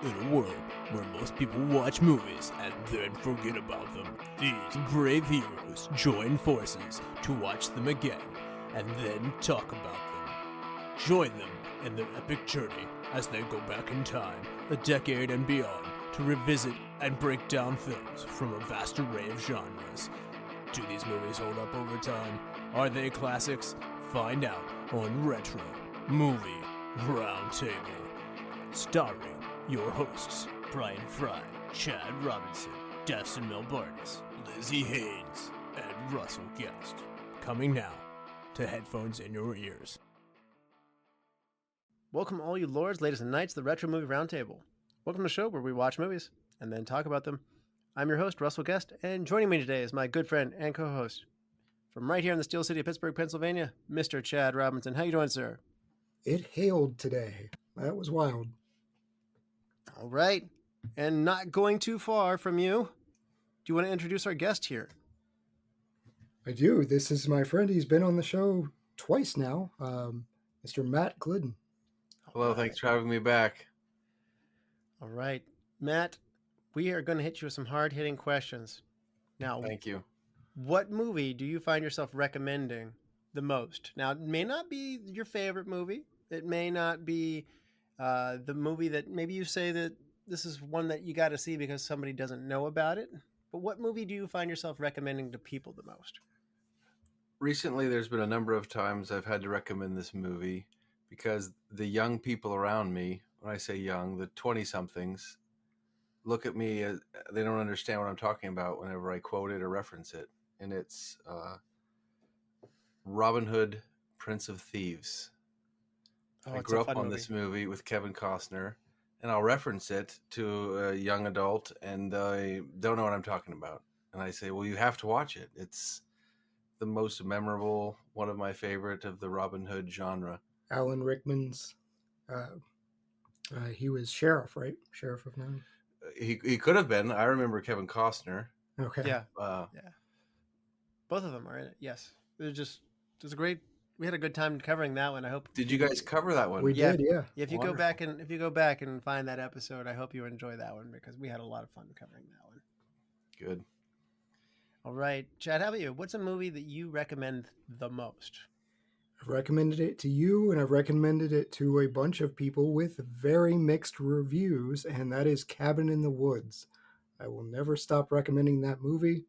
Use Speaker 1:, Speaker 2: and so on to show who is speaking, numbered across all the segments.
Speaker 1: In a world where most people watch movies and then forget about them, these brave heroes join forces to watch them again and then talk about them. Join them in their epic journey as they go back in time, a decade and beyond, to revisit and break down films from a vast array of genres. Do these movies hold up over time? Are they classics? Find out on Retro Movie Roundtable. Starring your hosts, Brian Fry, Chad Robinson, Dustin Melbardis, Lizzie Haynes, and Russell Guest. Coming now to headphones in your ears.
Speaker 2: Welcome all you lords, ladies and knights, to the Retro Movie Roundtable. Welcome to the show where we watch movies and then talk about them. I'm your host, Russell Guest, and joining me today is my good friend and co-host from right here in the Steel City of Pittsburgh, Pennsylvania, Mr. Chad Robinson. How you doing, sir?
Speaker 3: It hailed today. That was wild.
Speaker 2: All right. And not going too far from you, do you want to introduce our guest here?
Speaker 3: I do. This is my friend. He's been on the show twice now, Mr. Matt Glidden.
Speaker 4: Hello, thanks for having me back.
Speaker 2: All right. Matt, we are going to hit you with some hard-hitting questions. Now,
Speaker 4: Thank you.
Speaker 2: What movie do you find yourself recommending the most? Now, it may not be your favorite movie. It may not be the movie that maybe you say that this is one that you got to see because somebody doesn't know about it. But what movie do you find yourself recommending to people the most?
Speaker 4: Recently, there's been a number of times I've had to recommend this movie because the young people around me, when I say young, the 20-somethings, look at me, they don't understand what I'm talking about whenever I quote it or reference it. And it's Robin Hood, Prince of Thieves. I grew up on this movie with Kevin Costner, and I'll reference it to a young adult, and they don't know what I'm talking about. And I say, well, you have to watch it. It's the most memorable, one of my favorite of the Robin Hood genre.
Speaker 3: Alan Rickman's, he was sheriff, right? Sheriff of Nine.
Speaker 4: He could have been. I remember Kevin Costner.
Speaker 3: Okay.
Speaker 2: Yeah. Both of them are in it. Yes. It was a great. We had a good time covering that one. I hope.
Speaker 4: Did you guys cover that one?
Speaker 3: We did, yeah.
Speaker 2: If you go back and find that episode, I hope you enjoy that one because we had a lot of fun covering that one.
Speaker 4: Good.
Speaker 2: All right, Chad, how about you? What's a movie that you recommend the most?
Speaker 3: I've recommended it to you, and I've recommended it to a bunch of people with very mixed reviews, and that is Cabin in the Woods. I will never stop recommending that movie.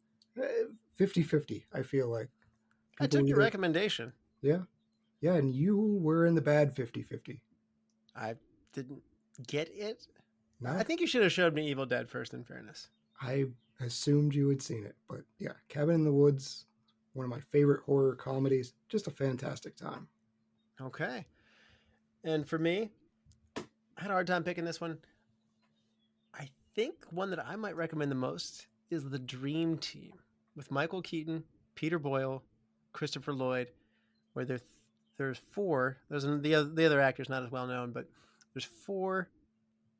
Speaker 3: 50-50, I feel like.
Speaker 2: I took your recommendation.
Speaker 3: Yeah. Yeah, and you were in the bad 50-50.
Speaker 2: I didn't get it.
Speaker 3: Not,
Speaker 2: I think you should have showed me Evil Dead first, in fairness.
Speaker 3: I assumed you had seen it, but yeah, Cabin in the Woods, one of my favorite horror comedies. Just a fantastic time.
Speaker 2: Okay. And for me, I had a hard time picking this one. I think one that I might recommend the most is The Dream Team with Michael Keaton, Peter Boyle, Christopher Lloyd, where there's four. The other actor's not as well known, but there's four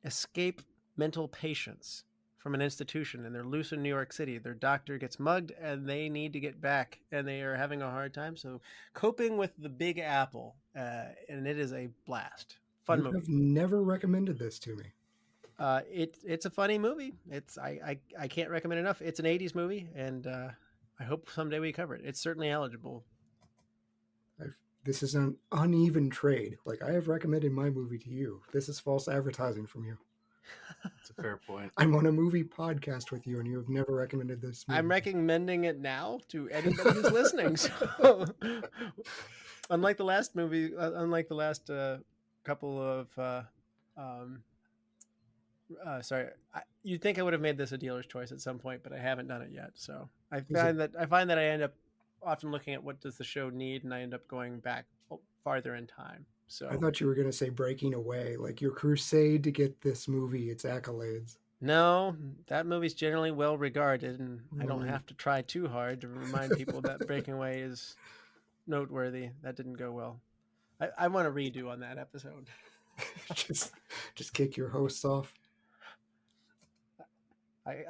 Speaker 2: escape mental patients from an institution, and they're loose in New York City. Their doctor gets mugged, and they need to get back, and they are having a hard time. So, coping with the Big Apple, and it is a blast. Fun movie.
Speaker 3: I've never recommended this to me.
Speaker 2: It's a funny movie. I can't recommend it enough. It's an 80s movie, and I hope someday we cover it. It's certainly eligible.
Speaker 3: This is an uneven trade. Like, I have recommended my movie to you. This is false advertising from you.
Speaker 4: That's a fair point.
Speaker 3: I'm on a movie podcast with you, and you have never recommended this movie.
Speaker 2: I'm recommending it now to anybody who's listening. So, unlike the last couple of, you'd think I would have made this a dealer's choice at some point, but I haven't done it yet. So I find that I end up often looking at what does the show need, and I end up going back farther in time. So
Speaker 3: I thought you were going to say Breaking Away, like your crusade to get this movie its accolades.
Speaker 2: No, that movie's generally well regarded, and I don't have to try too hard to remind people that Breaking Away is noteworthy. That didn't go well. I want to redo on that episode.
Speaker 3: just kick your hosts off.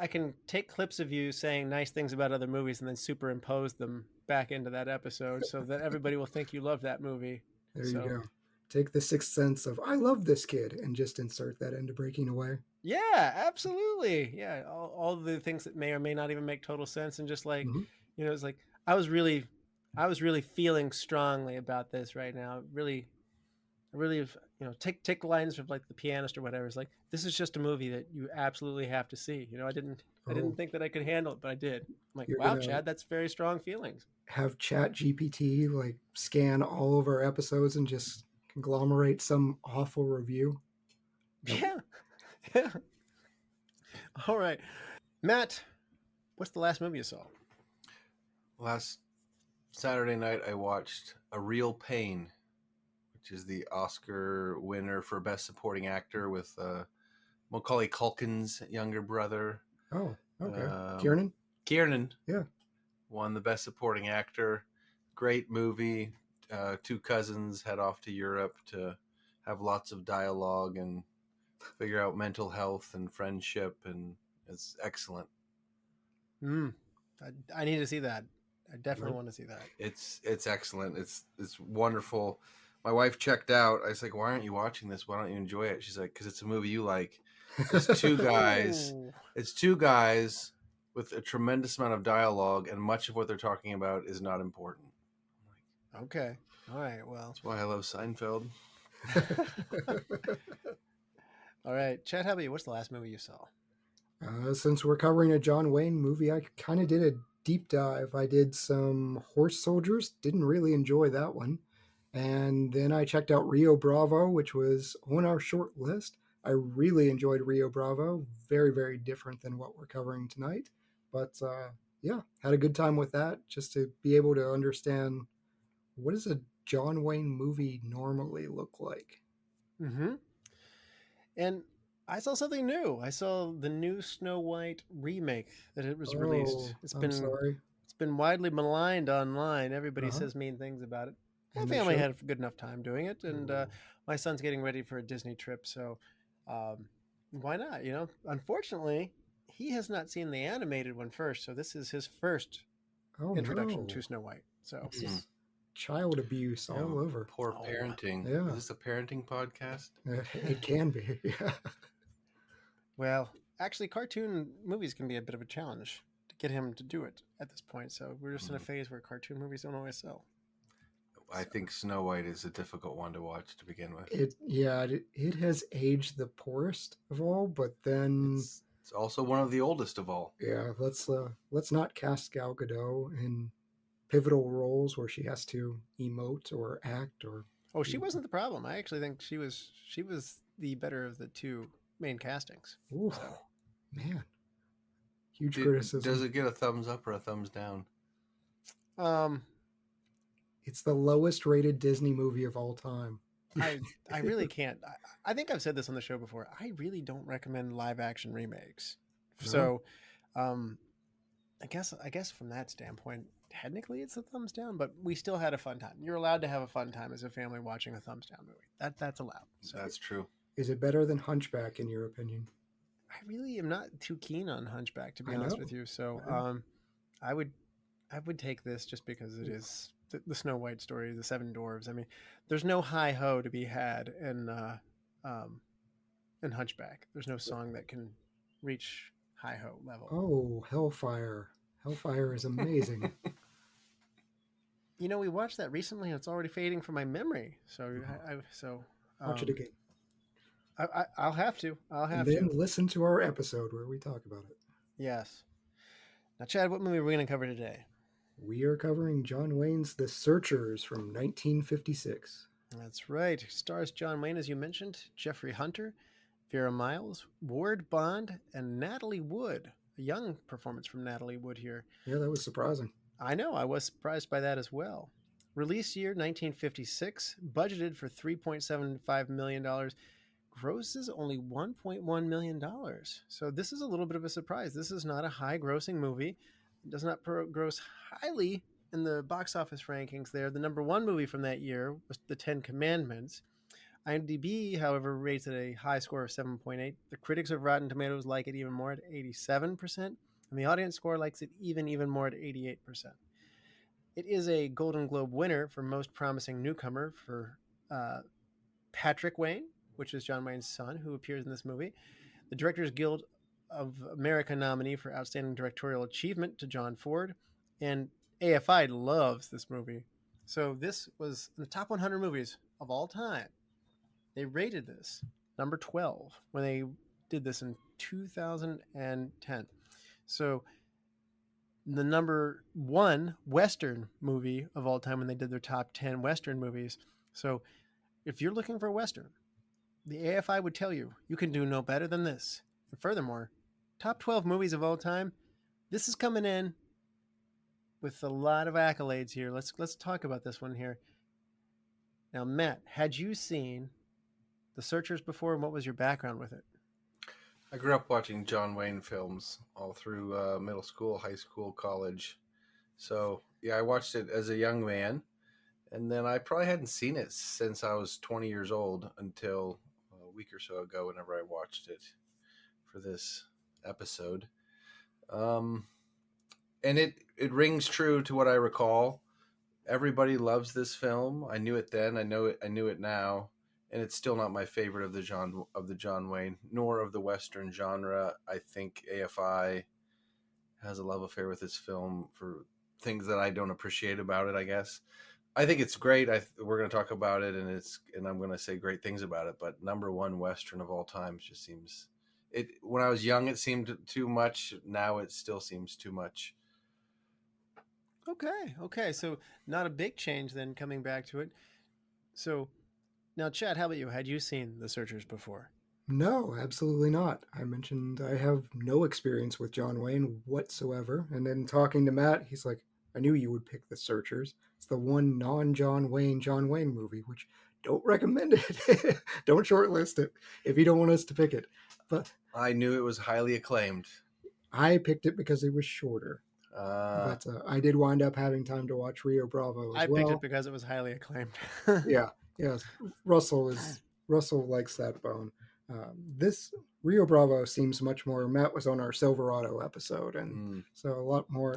Speaker 2: I can take clips of you saying nice things about other movies and then superimpose them back into that episode so that everybody will think you love that movie.
Speaker 3: There you go. take the Sixth Sense of I love this kid and just insert that into Breaking Away.
Speaker 2: Yeah, absolutely. Yeah, all the things that may or may not even make total sense, and just like, it's like I was really feeling strongly about this right now. I really, take lines from like The Pianist or whatever. It's like, this is just a movie that you absolutely have to see. I didn't think that I could handle it, but I did. I'm like, wow, Chad, that's very strong feelings.
Speaker 3: Have Chat GPT like scan all of our episodes and just conglomerate some awful review.
Speaker 2: Yeah. Yeah. All right. Matt, what's the last movie you saw?
Speaker 4: Last Saturday night, I watched A Real Pain, which is the Oscar winner for Best Supporting Actor with Macaulay Culkin's younger brother.
Speaker 3: Oh, okay.
Speaker 4: Kiernan.
Speaker 3: Yeah.
Speaker 4: Won the Best Supporting Actor. Great movie. Two cousins head off to Europe to have lots of dialogue and figure out mental health and friendship, and it's excellent.
Speaker 2: I need to see that. I definitely want to see that.
Speaker 4: It's excellent. It's wonderful. My wife checked out. I was like, "Why aren't you watching this? Why don't you enjoy it?" She's like, "Because it's a movie you like." It's two guys. It's two guys with a tremendous amount of dialogue, and much of what they're talking about is not important.
Speaker 2: I'm like, okay. All right. Well,
Speaker 4: that's why I love Seinfeld.
Speaker 2: All right, Chad, how about you? What's the last movie you saw?
Speaker 3: Since we're covering a John Wayne movie, I kind of did a deep dive. I did some Horse Soldiers. Didn't really enjoy that one. And then I checked out Rio Bravo, which was on our short list. I really enjoyed Rio Bravo. Very, very different than what we're covering tonight. But yeah, had a good time with that, just to be able to understand what does a John Wayne movie normally look like.
Speaker 2: And I saw something new. I saw the new Snow White remake that it was released. It's been widely maligned online. Everybody says mean things about it. My family had a good enough time doing it, and my son's getting ready for a Disney trip, so why not? Unfortunately, he has not seen the animated one first, so this is his first introduction to Snow White. So.
Speaker 3: Child abuse all over.
Speaker 4: Poor parenting.
Speaker 3: Yeah.
Speaker 4: Is this a parenting podcast?
Speaker 3: It can be. Yeah.
Speaker 2: Well, actually, cartoon movies can be a bit of a challenge to get him to do it at this point. So we're just in a phase where cartoon movies don't always sell.
Speaker 4: I think Snow White is a difficult one to watch to begin with.
Speaker 3: It has aged the poorest of all, but then
Speaker 4: it's also one of the oldest of all.
Speaker 3: Yeah, let's not cast Gal Gadot in pivotal roles where she has to emote or act or.
Speaker 2: Oh, she wasn't the problem. I actually think she was the better of the two main castings.
Speaker 3: Ooh, man, huge criticism.
Speaker 4: Does it get a thumbs up or a thumbs down?
Speaker 3: It's the lowest rated Disney movie of all time.
Speaker 2: I really can't. I think I've said this on the show before. I really don't recommend live action remakes. No. So, I guess from that standpoint, technically it's a thumbs down, but we still had a fun time. You're allowed to have a fun time as a family watching a thumbs down movie. That's allowed. So.
Speaker 4: That's true.
Speaker 3: Is it better than Hunchback in your opinion?
Speaker 2: I really am not too keen on Hunchback, to be honest with you. So, I would take this just because it is the Snow White story, the Seven Dwarves. I mean, there's no hi ho to be had in Hunchback. There's no song that can reach hi ho level.
Speaker 3: Oh, Hellfire! Hellfire is amazing.
Speaker 2: We watched that recently, and it's already fading from my memory. So
Speaker 3: watch it again.
Speaker 2: I'll have to.
Speaker 3: And then listen to our episode where we talk about it.
Speaker 2: Yes. Now, Chad, what movie are we going to cover today?
Speaker 3: We are covering John Wayne's The Searchers from 1956.
Speaker 2: That's right. It stars John Wayne, as you mentioned, Jeffrey Hunter, Vera Miles, Ward Bond, and Natalie Wood. A young performance from Natalie Wood here.
Speaker 3: Yeah, that was surprising.
Speaker 2: I know. I was surprised by that as well. Release year 1956, budgeted for $3.75 million, grosses only $1.1 million. So this is a little bit of a surprise. This is not a high-grossing movie. It does not gross highly in the box office rankings there. The number one movie from that year was The Ten Commandments. IMDb, however, rates it a high score of 7.8. The critics of Rotten Tomatoes like it even more at 87%, and the audience score likes it even more at 88%. It is a Golden Globe winner for Most Promising Newcomer for Patrick Wayne, which is John Wayne's son, who appears in this movie. The Directors Guild of America nominee for Outstanding Directorial Achievement to John Ford. And AFI loves this movie. So this was in the top 100 movies of all time. They rated this number 12 when they did this in 2010. So the number 1 Western movie of all time when they did their top 10 Western movies. So if you're looking for a Western, the AFI would tell you, you can do no better than this. And furthermore, top 12 movies of all time, this is coming in with a lot of accolades here. Let's talk about this one here. Now, Matt, had you seen The Searchers before, and what was your background with it?
Speaker 4: I grew up watching John Wayne films all through middle school, high school, college. So, yeah, I watched it as a young man. And then I probably hadn't seen it since I was 20 years old until a week or so ago whenever I watched it for this episode. And it rings true to what I recall. Everybody loves this film. I knew it then. I knew it now. And it's still not my favorite of the John Wayne, nor of the Western genre. I think AFI has a love affair with this film for things that I don't appreciate about it, I guess. I think it's great. We're going to talk about it, and I'm going to say great things about it. But number 1 Western of all time just seems it. When I was young, it seemed too much. Now it still seems too much.
Speaker 2: Okay. So not a big change then coming back to it. So now, Chad, how about you? Had you seen The Searchers before?
Speaker 3: No, absolutely not. I mentioned I have no experience with John Wayne whatsoever. And then talking to Matt, he's like, I knew you would pick The Searchers. It's the one non-John Wayne movie, which don't recommend it. Don't shortlist it if you don't want us to pick it. But
Speaker 4: I knew it was highly acclaimed.
Speaker 3: I picked it because it was shorter. But I did wind up having time to watch Rio Bravo as well.
Speaker 2: I picked it because it was highly acclaimed.
Speaker 3: Yes. Russell likes that bone. This Rio Bravo seems much more. Matt was on our Silverado episode, and so a lot more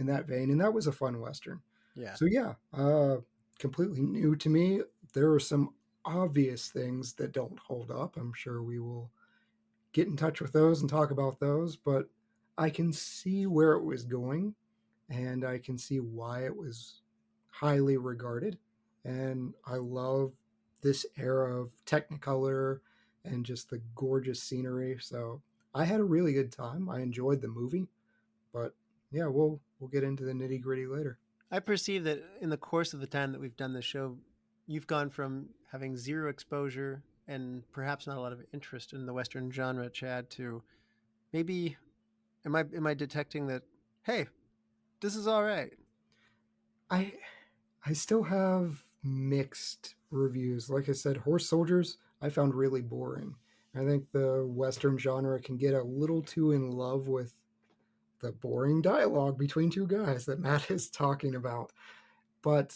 Speaker 3: in that vein, and that was a fun Western.
Speaker 2: Yeah.
Speaker 3: So completely new to me. There are some obvious things that don't hold up. I'm sure we will get in touch with those and talk about those, but I can see where it was going, and I can see why it was highly regarded. And I love this era of Technicolor and just the gorgeous scenery. So I had a really good time. I enjoyed the movie, but yeah, we'll get into the nitty gritty later.
Speaker 2: I perceive that in the course of the time that we've done this show, you've gone from having zero exposure and perhaps not a lot of interest in the Western genre, Chad, to maybe, am I detecting that, hey, this is all right?
Speaker 3: I still have mixed reviews. Like I said, Horse Soldiers, I found really boring. I think the Western genre can get a little too in love with the boring dialogue between two guys that Matt is talking about. But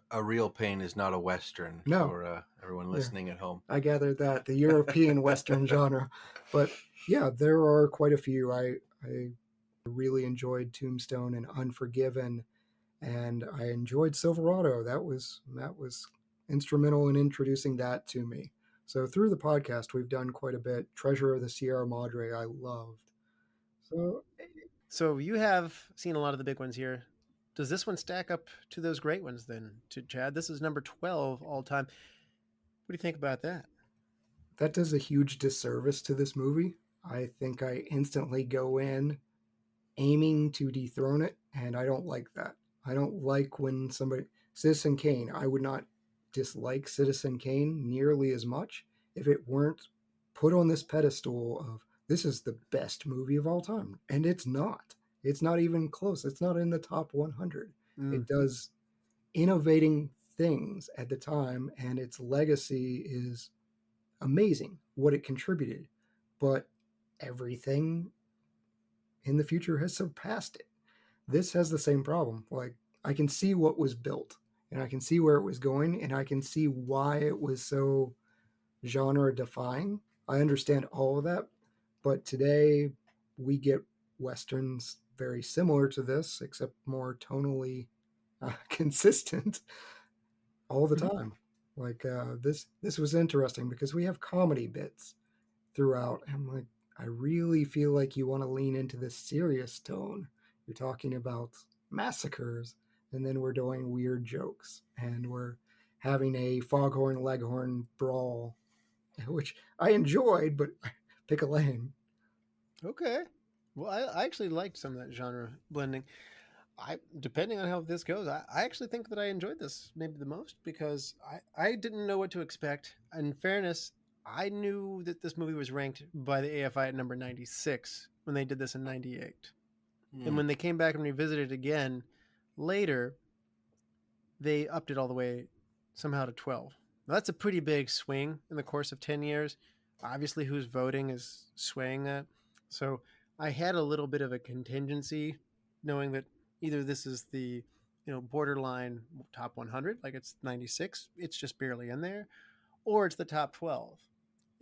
Speaker 4: A Real Pain is not a Western for everyone listening at home.
Speaker 3: I gathered that, the European Western genre. But yeah, there are quite a few. I really enjoyed Tombstone and Unforgiven, and I enjoyed Silverado. Matt was instrumental in introducing that to me. So through the podcast, we've done quite a bit. Treasure of the Sierra Madre, I loved.
Speaker 2: So you have seen a lot of the big ones here. Does this one stack up to those great ones then, to Chad? This is number 12 all time. What do you think about that?
Speaker 3: That does a huge disservice to this movie. I think I instantly go in aiming to dethrone it, and I don't like that. I don't like when Citizen Kane, I would not dislike Citizen Kane nearly as much if it weren't put on this pedestal of this is the best movie of all time. And it's not. It's not even close. It's not in the top 100. It does innovating things at the time, and its legacy is amazing, what it contributed. But everything in the future has surpassed it. This has the same problem. Like, I can see what was built, and I can see where it was going, and I can see why it was so genre defying. I understand all of that, but today we get Westerns very similar to this, except more tonally consistent all the time. Like this was interesting because we have comedy bits throughout. I'm like, I really feel like you want to lean into this serious tone. You're talking about massacres, and then we're doing weird jokes, and we're having a foghorn leghorn brawl, which I enjoyed, but pick a lane.
Speaker 2: Okay. Well, I actually liked some of that genre blending. Depending on how this goes, I actually think that I enjoyed this maybe the most because I didn't know what to expect. In fairness, I knew that this movie was ranked by the AFI at number 96 when they did this in 98. And when they came back and revisited it again later, they upped it all the way somehow to 12. Now, that's a pretty big swing in the course of 10 years. Obviously, who's voting is swaying that. So I had a little bit of a contingency knowing that either this is the borderline top 100, like it's 96, it's just barely in there, or it's the top 12.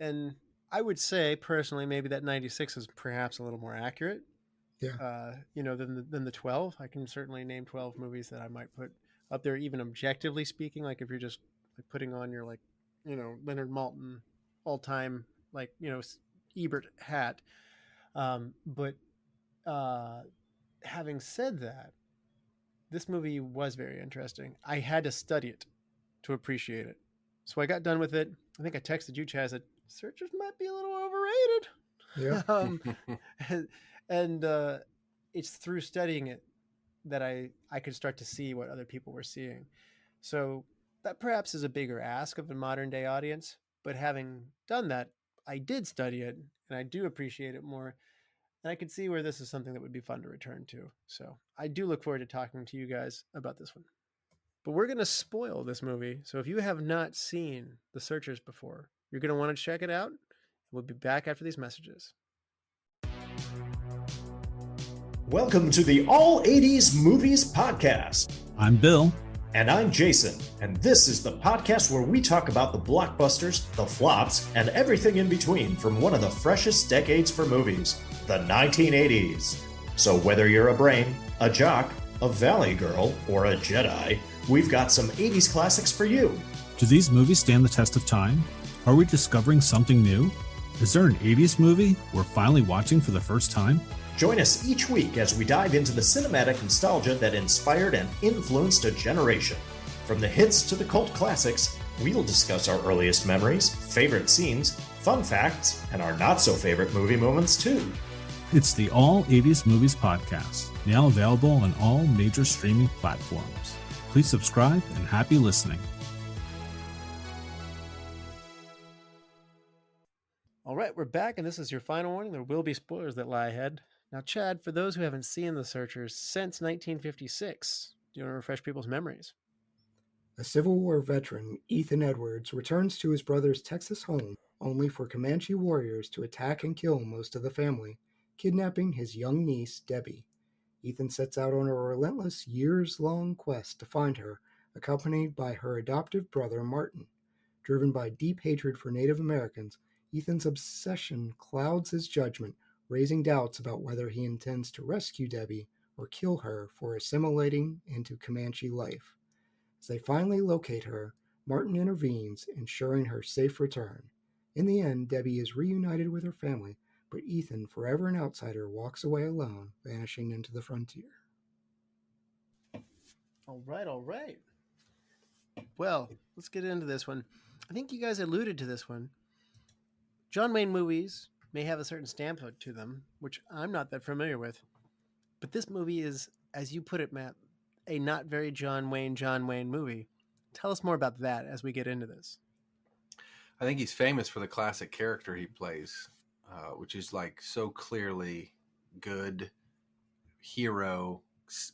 Speaker 2: And I would say personally, maybe that 96 is perhaps a little more accurate.
Speaker 3: Yeah.
Speaker 2: Than the 12. I can certainly name 12 movies that I might put up there, even objectively speaking. Like if you're just like putting on your Leonard Maltin all time Ebert hat. But having said that, this movie was very interesting. I had to study it to appreciate it. So I got done with it. I think I texted you, Chaz, that Searchers might be a little overrated.
Speaker 3: Yeah.
Speaker 2: And it's through studying it that I could start to see what other people were seeing. So that perhaps is a bigger ask of a modern day audience. But having done that, I did study it and I do appreciate it more. And I could see where this is something that would be fun to return to. So I do look forward to talking to you guys about this one. But we're going to spoil this movie. So if you have not seen The Searchers before, you're going to want to check it out. We'll be back after these messages.
Speaker 5: Welcome to the All 80s Movies Podcast.
Speaker 6: I'm Bill.
Speaker 5: And I'm Jason. And this is the podcast where we talk about the blockbusters, the flops, and everything in between from one of the freshest decades for movies, the 1980s. So whether you're a brain, a jock, a valley girl, or a Jedi, we've got some 80s classics for you.
Speaker 6: Do these movies stand the test of time? Are we discovering something new? Is there an 80s movie we're finally watching for the first time?
Speaker 5: Join us each week as we dive into the cinematic nostalgia that inspired and influenced a generation. From the hits to the cult classics, we'll discuss our earliest memories, favorite scenes, fun facts, and our not-so-favorite movie moments too.
Speaker 6: It's the All 80s Movies Podcast, now available on all major streaming platforms. Please subscribe and happy listening.
Speaker 2: All right, we're back, and this is your final warning. There will be spoilers that lie ahead. Now, Chad, for those who haven't seen The Searchers since 1956, do you want to refresh people's memories?
Speaker 3: A Civil War veteran, Ethan Edwards, returns to his brother's Texas home only for Comanche warriors to attack and kill most of the family, kidnapping his young niece, Debbie. Ethan sets out on a relentless, years-long quest to find her, accompanied by her adoptive brother, Martin. Driven by deep hatred for Native Americans, Ethan's obsession clouds his judgment, raising doubts about whether he intends to rescue Debbie or kill her for assimilating into Comanche life. As they finally locate her, Martin intervenes, ensuring her safe return. In the end, Debbie is reunited with her family, but Ethan, forever an outsider, walks away alone, vanishing into the frontier.
Speaker 2: All right. Well, let's get into this one. I think you guys alluded to this one. John Wayne movies may have a certain stamp to them, which I'm not that familiar with. But this movie is, as you put it, Matt, a not very John Wayne movie. Tell us more about that as we get into this.
Speaker 4: I think he's famous for the classic character he plays, which is like so clearly good hero,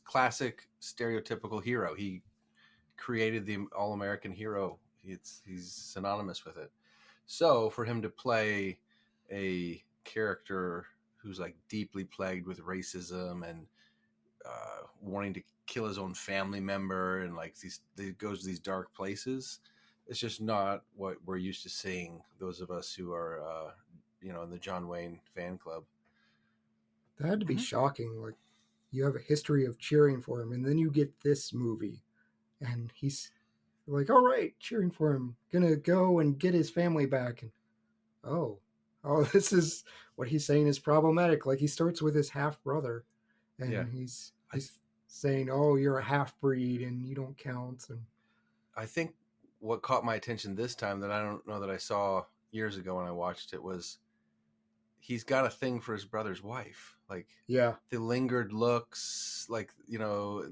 Speaker 4: classic stereotypical hero. He created the all-American hero. He's synonymous with it. So for him to play a character who's like deeply plagued with racism and wanting to kill his own family member and like he goes to these dark places, it's just not what we're used to seeing, those of us who are in the John Wayne fan club.
Speaker 3: That had to be shocking. Like, you have a history of cheering for him, and then you get this movie, and he's like, all right, cheering for him, gonna go and get his family back. And oh, this is what he's saying is problematic. Like, he starts with his half brother, and he's saying, oh, you're a half breed and you don't count. And
Speaker 4: I think what caught my attention this time that I don't know that I saw years ago when I watched it was he's got a thing for his brother's wife. Like,
Speaker 3: yeah,
Speaker 4: the lingered looks, like, you know,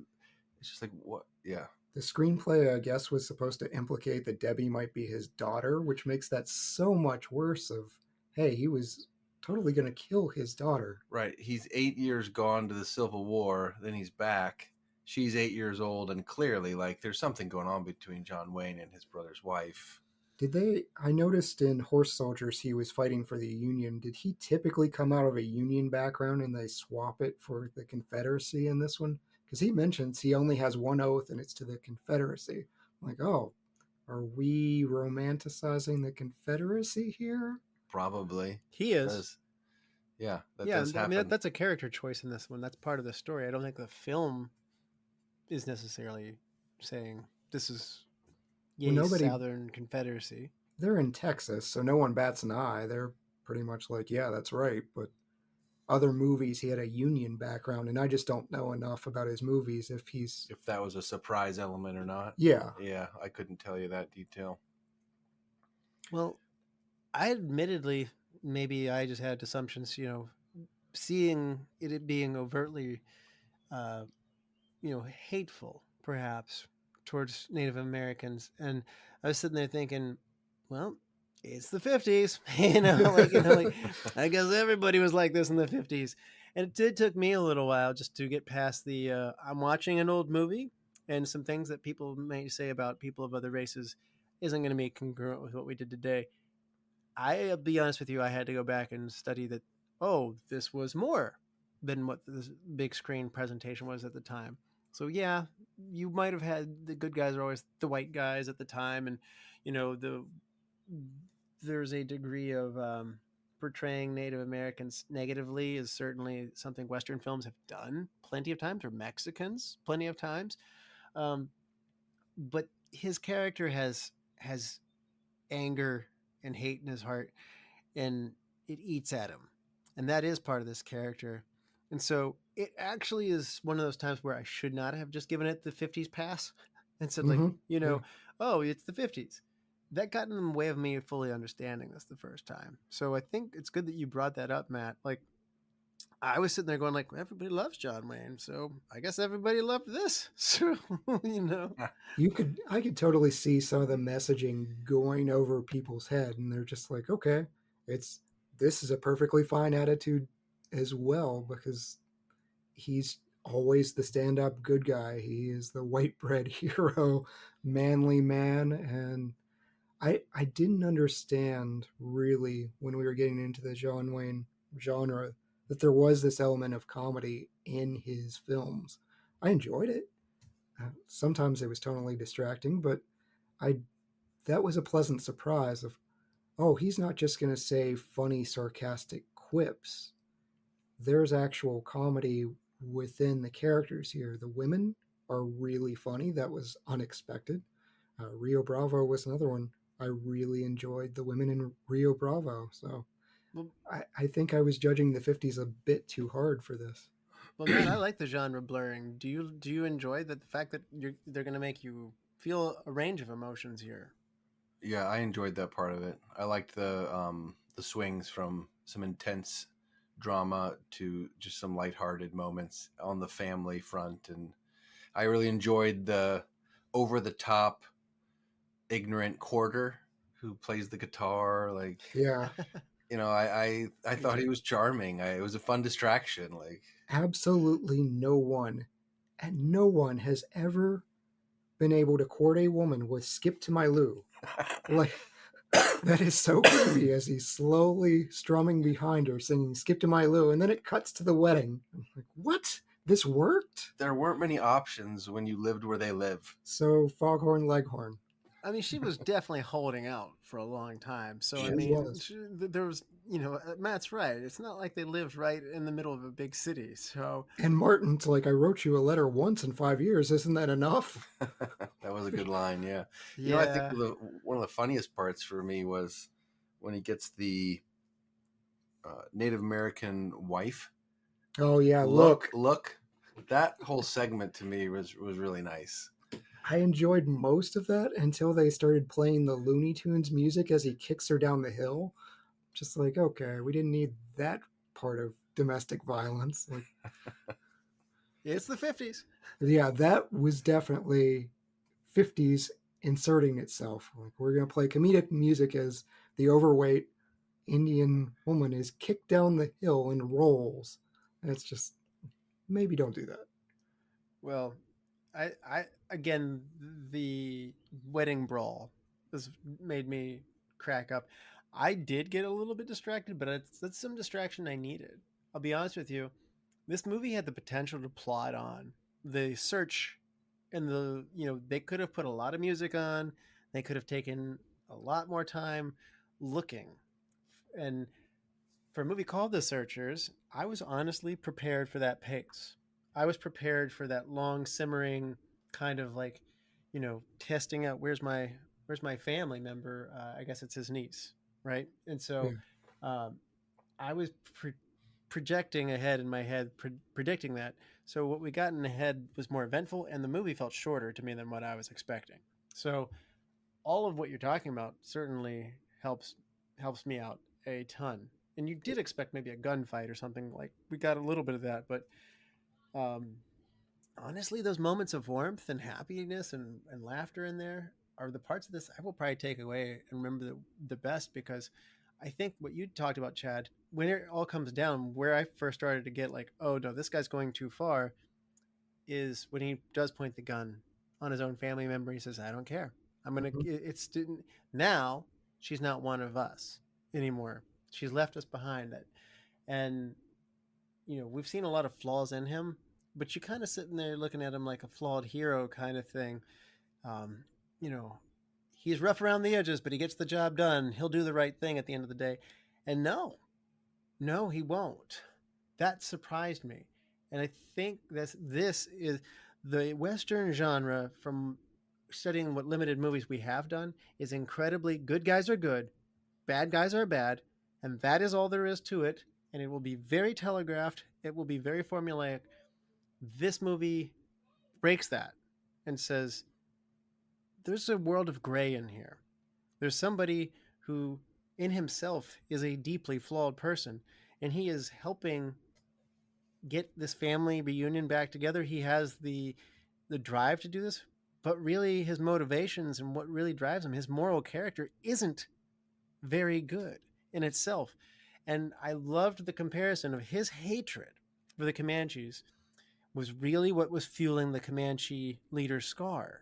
Speaker 4: it's just like, what? Yeah.
Speaker 3: The screenplay, I guess, was supposed to implicate that Debbie might be his daughter, which makes that so much worse of, hey, he was totally going to kill his daughter.
Speaker 4: Right. He's 8 years gone to the Civil War. Then he's back. She's 8 years old. And clearly, like, there's something going on between John Wayne and his brother's wife.
Speaker 3: I noticed in Horse Soldiers he was fighting for the Union. Did he typically come out of a Union background and they swap it for the Confederacy in this one? Because he mentions he only has one oath and it's to the Confederacy. I'm like, oh, are we romanticizing the Confederacy here?
Speaker 4: Probably.
Speaker 2: He is.
Speaker 4: That does happen.
Speaker 2: I mean, that's a character choice in this one. That's part of the story. I don't think the film is necessarily saying this is Southern Confederacy.
Speaker 3: They're in Texas, so no one bats an eye. They're pretty much like, yeah, that's right. But other movies, he had a Union background, and I just don't know enough about his movies if
Speaker 4: that was a surprise element or not.
Speaker 3: Yeah.
Speaker 4: Yeah, I couldn't tell you that detail.
Speaker 2: Well, I admittedly, maybe I just had assumptions, seeing it being overtly, hateful, perhaps, towards Native Americans. And I was sitting there thinking, well, it's the 50s, I guess everybody was like this in the 50s. And it took me a little while just to get past the, I'm watching an old movie, and some things that people may say about people of other races isn't going to be congruent with what we did today. I'll be honest with you, I had to go back and study that, this was more than what the big screen presentation was at the time. So yeah, you might have had the good guys are always the white guys at the time. And, there's a degree of portraying Native Americans negatively is certainly something Western films have done plenty of times, or Mexicans plenty of times. But his character has anger and hate in his heart, and it eats at him. And that is part of this character. And so it actually is one of those times where I should not have just given it the 50s pass and said, it's the 50s. That got in the way of me fully understanding this the first time. So I think it's good that you brought that up, Matt. Like, I was sitting there going like, everybody loves John Wayne, so I guess everybody loved this. So,
Speaker 3: I could totally see some of the messaging going over people's head, and they're just like, okay, this is a perfectly fine attitude as well, because he's always the stand-up good guy. He is the white bread hero, manly man. And I didn't understand really when we were getting into the John Wayne genre that there was this element of comedy in his films. I enjoyed it. Sometimes it was tonally distracting, but that was a pleasant surprise of, he's not just going to say funny, sarcastic quips. There's actual comedy within the characters here. The women are really funny. That was unexpected. Rio Bravo was another one. I really enjoyed the women in Rio Bravo. So I think I was judging the 50s a bit too hard for this.
Speaker 2: Well, man, I like the genre blurring. Do you enjoy the fact that they're going to make you feel a range of emotions here?
Speaker 4: Yeah, I enjoyed that part of it. I liked the swings from some intense drama to just some lighthearted moments on the family front, and I really enjoyed the over-the-top ignorant quarter who plays the guitar. Like,
Speaker 3: yeah,
Speaker 4: I thought he was charming. It was a fun distraction. Like,
Speaker 3: absolutely no one has ever been able to court a woman with "Skip to My Lou." Like, that is so creepy as he's slowly strumming behind her singing "Skip to My Lou," and then it cuts to the wedding. I'm like, what? This worked?
Speaker 4: There weren't many options when you lived where they live.
Speaker 3: So Foghorn Leghorn.
Speaker 2: I mean, she was definitely holding out for a long time. So,
Speaker 3: She
Speaker 2: I mean,
Speaker 3: was.
Speaker 2: there was, Matt's right. It's not like they lived right in the middle of a big city. So,
Speaker 3: and Martin's like, I wrote you a letter once in 5 years. Isn't that enough?
Speaker 4: That was a good line. Yeah.
Speaker 2: yeah.
Speaker 4: I think one of the funniest parts for me was when he gets the Native American wife.
Speaker 3: Oh yeah.
Speaker 4: Look. That whole segment to me was really nice.
Speaker 3: I enjoyed most of that until they started playing the Looney Tunes music as he kicks her down the hill. Just like, okay, we didn't need that part of domestic violence. Like,
Speaker 2: it's the 50s.
Speaker 3: Yeah, that was definitely 50s inserting itself. Like, we're going to play comedic music as the overweight Indian woman is kicked down the hill and rolls. And it's just, maybe don't do that.
Speaker 2: Well, I again, the wedding brawl has made me crack up. I did get a little bit distracted, but that's some distraction I needed. I'll be honest with you. This movie had the potential to plot on the search and they could have put a lot of music on. They could have taken a lot more time looking. And for a movie called The Searchers, I was honestly prepared for that pace. I was prepared for that long simmering kind of like, testing out where's my family member. I guess it's his niece, right? And so I was projecting ahead in my head, predicting that. So what we got in the head was more eventful, and the movie felt shorter to me than what I was expecting. So all of what you're talking about certainly helps me out a ton. And you did expect maybe a gunfight or something. Like, we got a little bit of that, but honestly, those moments of warmth and happiness and laughter in there are the parts of this I will probably take away and remember the best, because I think what you talked about, Chad, when it all comes down, where I first started to get like, oh no, this guy's going too far, is when he does point the gun on his own family member. He says, I don't care. I'm going to, now she's not one of us anymore. She's left us behind. And, we've seen a lot of flaws in him, but you kind of sitting there looking at him like a flawed hero kind of thing. He's rough around the edges, but he gets the job done. He'll do the right thing at the end of the day. And no, he won't. That surprised me. And I think this is the Western genre, from studying what limited movies we have done, is incredibly good guys are good, bad guys are bad, and that is all there is to it. And it will be very telegraphed. It will be very formulaic. This movie breaks that and says, there's a world of gray in here. There's somebody who in himself is a deeply flawed person, and he is helping get this family reunion back together. He has the drive to do this, but really his motivations and what really drives him, his moral character, isn't very good in itself. And I loved the comparison of his hatred for the Comanches was really what was fueling the Comanche leader Scar.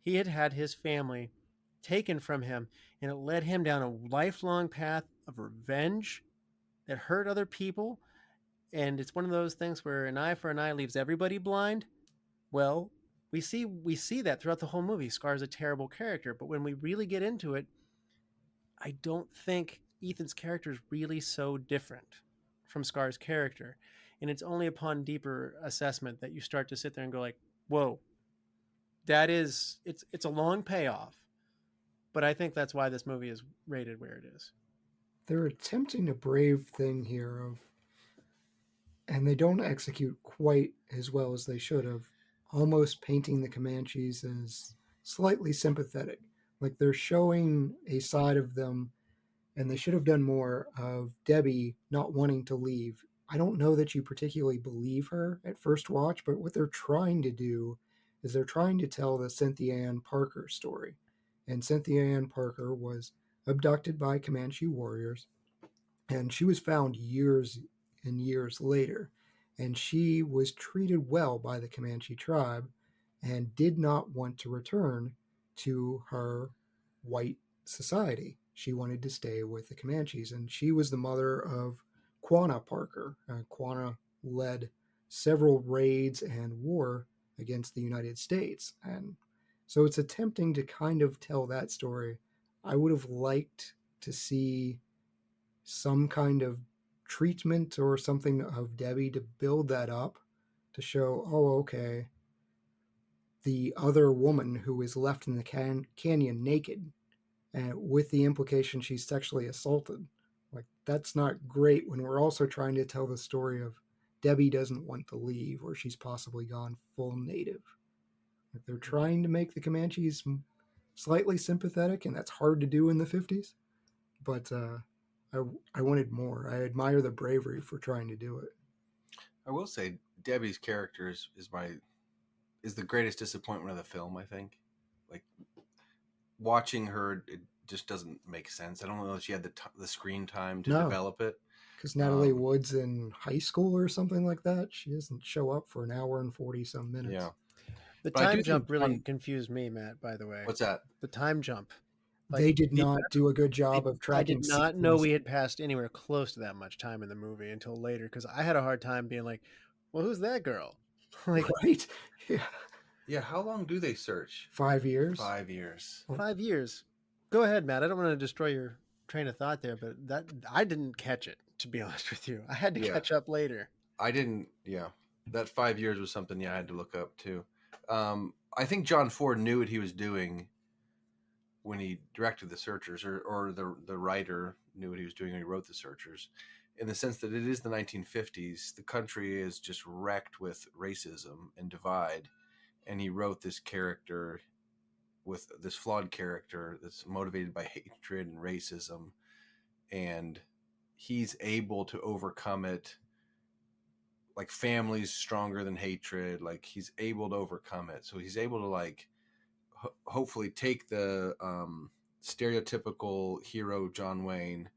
Speaker 2: He had had his family taken from him, and it led him down a lifelong path of revenge that hurt other people. And it's one of those things where an eye for an eye leaves everybody blind. Well, we see that throughout the whole movie. Scar's a terrible character, but when we really get into it, I don't think Ethan's character is really so different from Scar's character. And it's only upon deeper assessment that you start to sit there and go like, whoa, it's a long payoff. But I think that's why this movie is rated where it is.
Speaker 3: They're attempting a brave thing here and they don't execute quite as well as they should have, almost painting the Comanches as slightly sympathetic. Like, they're showing a side of them, and they should have done more, of Debbie not wanting to leave. I don't know that you particularly believe her at first watch, but what they're trying to do is they're trying to tell the Cynthia Ann Parker story. And Cynthia Ann Parker was abducted by Comanche warriors, and she was found years and years later. And she was treated well by the Comanche tribe and did not want to return to her white society. She wanted to stay with the Comanches, and she was the mother of Quanah Parker. Quanah led several raids and war against the United States, and so it's attempting to kind of tell that story. I would have liked to see some kind of treatment or something of Debbie to build that up, to show, oh, okay, the other woman who is left in the canyon naked, and with the implication she's sexually assaulted. Like, that's not great when we're also trying to tell the story of Debbie doesn't want to leave, or she's possibly gone full native. Like, they're trying to make the Comanches slightly sympathetic, and that's hard to do in the 50s. But I wanted more. I admire the bravery for trying to do it.
Speaker 4: I will say Debbie's character is the greatest disappointment of the film, I think. Like, watching her, it just doesn't make sense. I don't know if she had the screen time to develop it.
Speaker 3: Because Natalie Wood's in high school or something like that. She doesn't show up for an hour and 40-some minutes.
Speaker 4: Yeah.
Speaker 2: The time jump really confused me, Matt, by the way.
Speaker 4: What's that?
Speaker 2: The time jump.
Speaker 3: Like, they did not do a good job of tracking.
Speaker 2: I did not know we had passed anywhere close to that much time in the movie until later, because I had a hard time being like, well, who's that girl? Like,
Speaker 3: right? Yeah.
Speaker 4: Yeah, how long do they search?
Speaker 3: 5 years.
Speaker 4: 5 years.
Speaker 2: 5 years. Go ahead, Matt. I don't want to destroy your train of thought there, but that I didn't catch it, to be honest with you. I had to catch up later.
Speaker 4: I didn't, that 5 years was something, I had to look up too. I think John Ford knew what he was doing when he directed The Searchers, or the writer knew what he was doing when he wrote The Searchers, in the sense that it is the 1950s. The country is just wrecked with racism and divide. And he wrote this character, with this flawed character that's motivated by hatred and racism. And he's able to overcome it. Like, family's stronger than hatred. Like, he's able to overcome it. So he's able to, like, hopefully take the stereotypical hero John Wayne,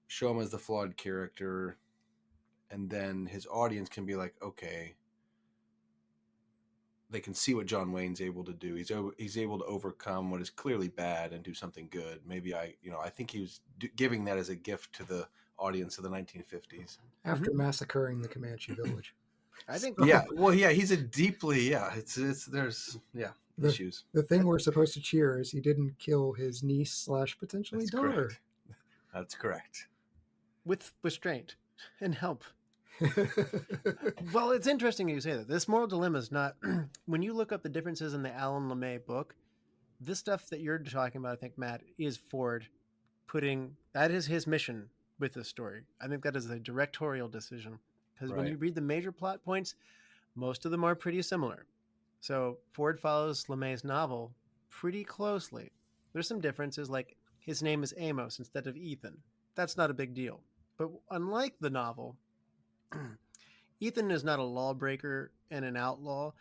Speaker 4: show him as the flawed character, and then his audience can be like, okay, they can see what John Wayne's able to do. He's able to overcome what is clearly bad and do something good. Maybe I think he was giving that as a gift to the audience of the 1950s
Speaker 3: after massacring the Comanche village.
Speaker 2: I think.
Speaker 4: He's a deeply there's issues.
Speaker 3: The thing we're supposed to cheer is he didn't kill his niece / potentially daughter.
Speaker 4: Correct. That's correct.
Speaker 2: With restraint and help. Well, it's interesting you say that. This moral dilemma is not, when you look up the differences in the Alan LeMay book, this stuff that you're talking about, I think, Matt, is Ford that is his mission with this story. I think that is a directorial decision, because when you read the major plot points, most of them are pretty similar. So Ford follows LeMay's novel pretty closely. There's some differences, like his name is Amos instead of Ethan. That's not a big deal. But unlike the novel, Ethan is not a lawbreaker and an outlaw.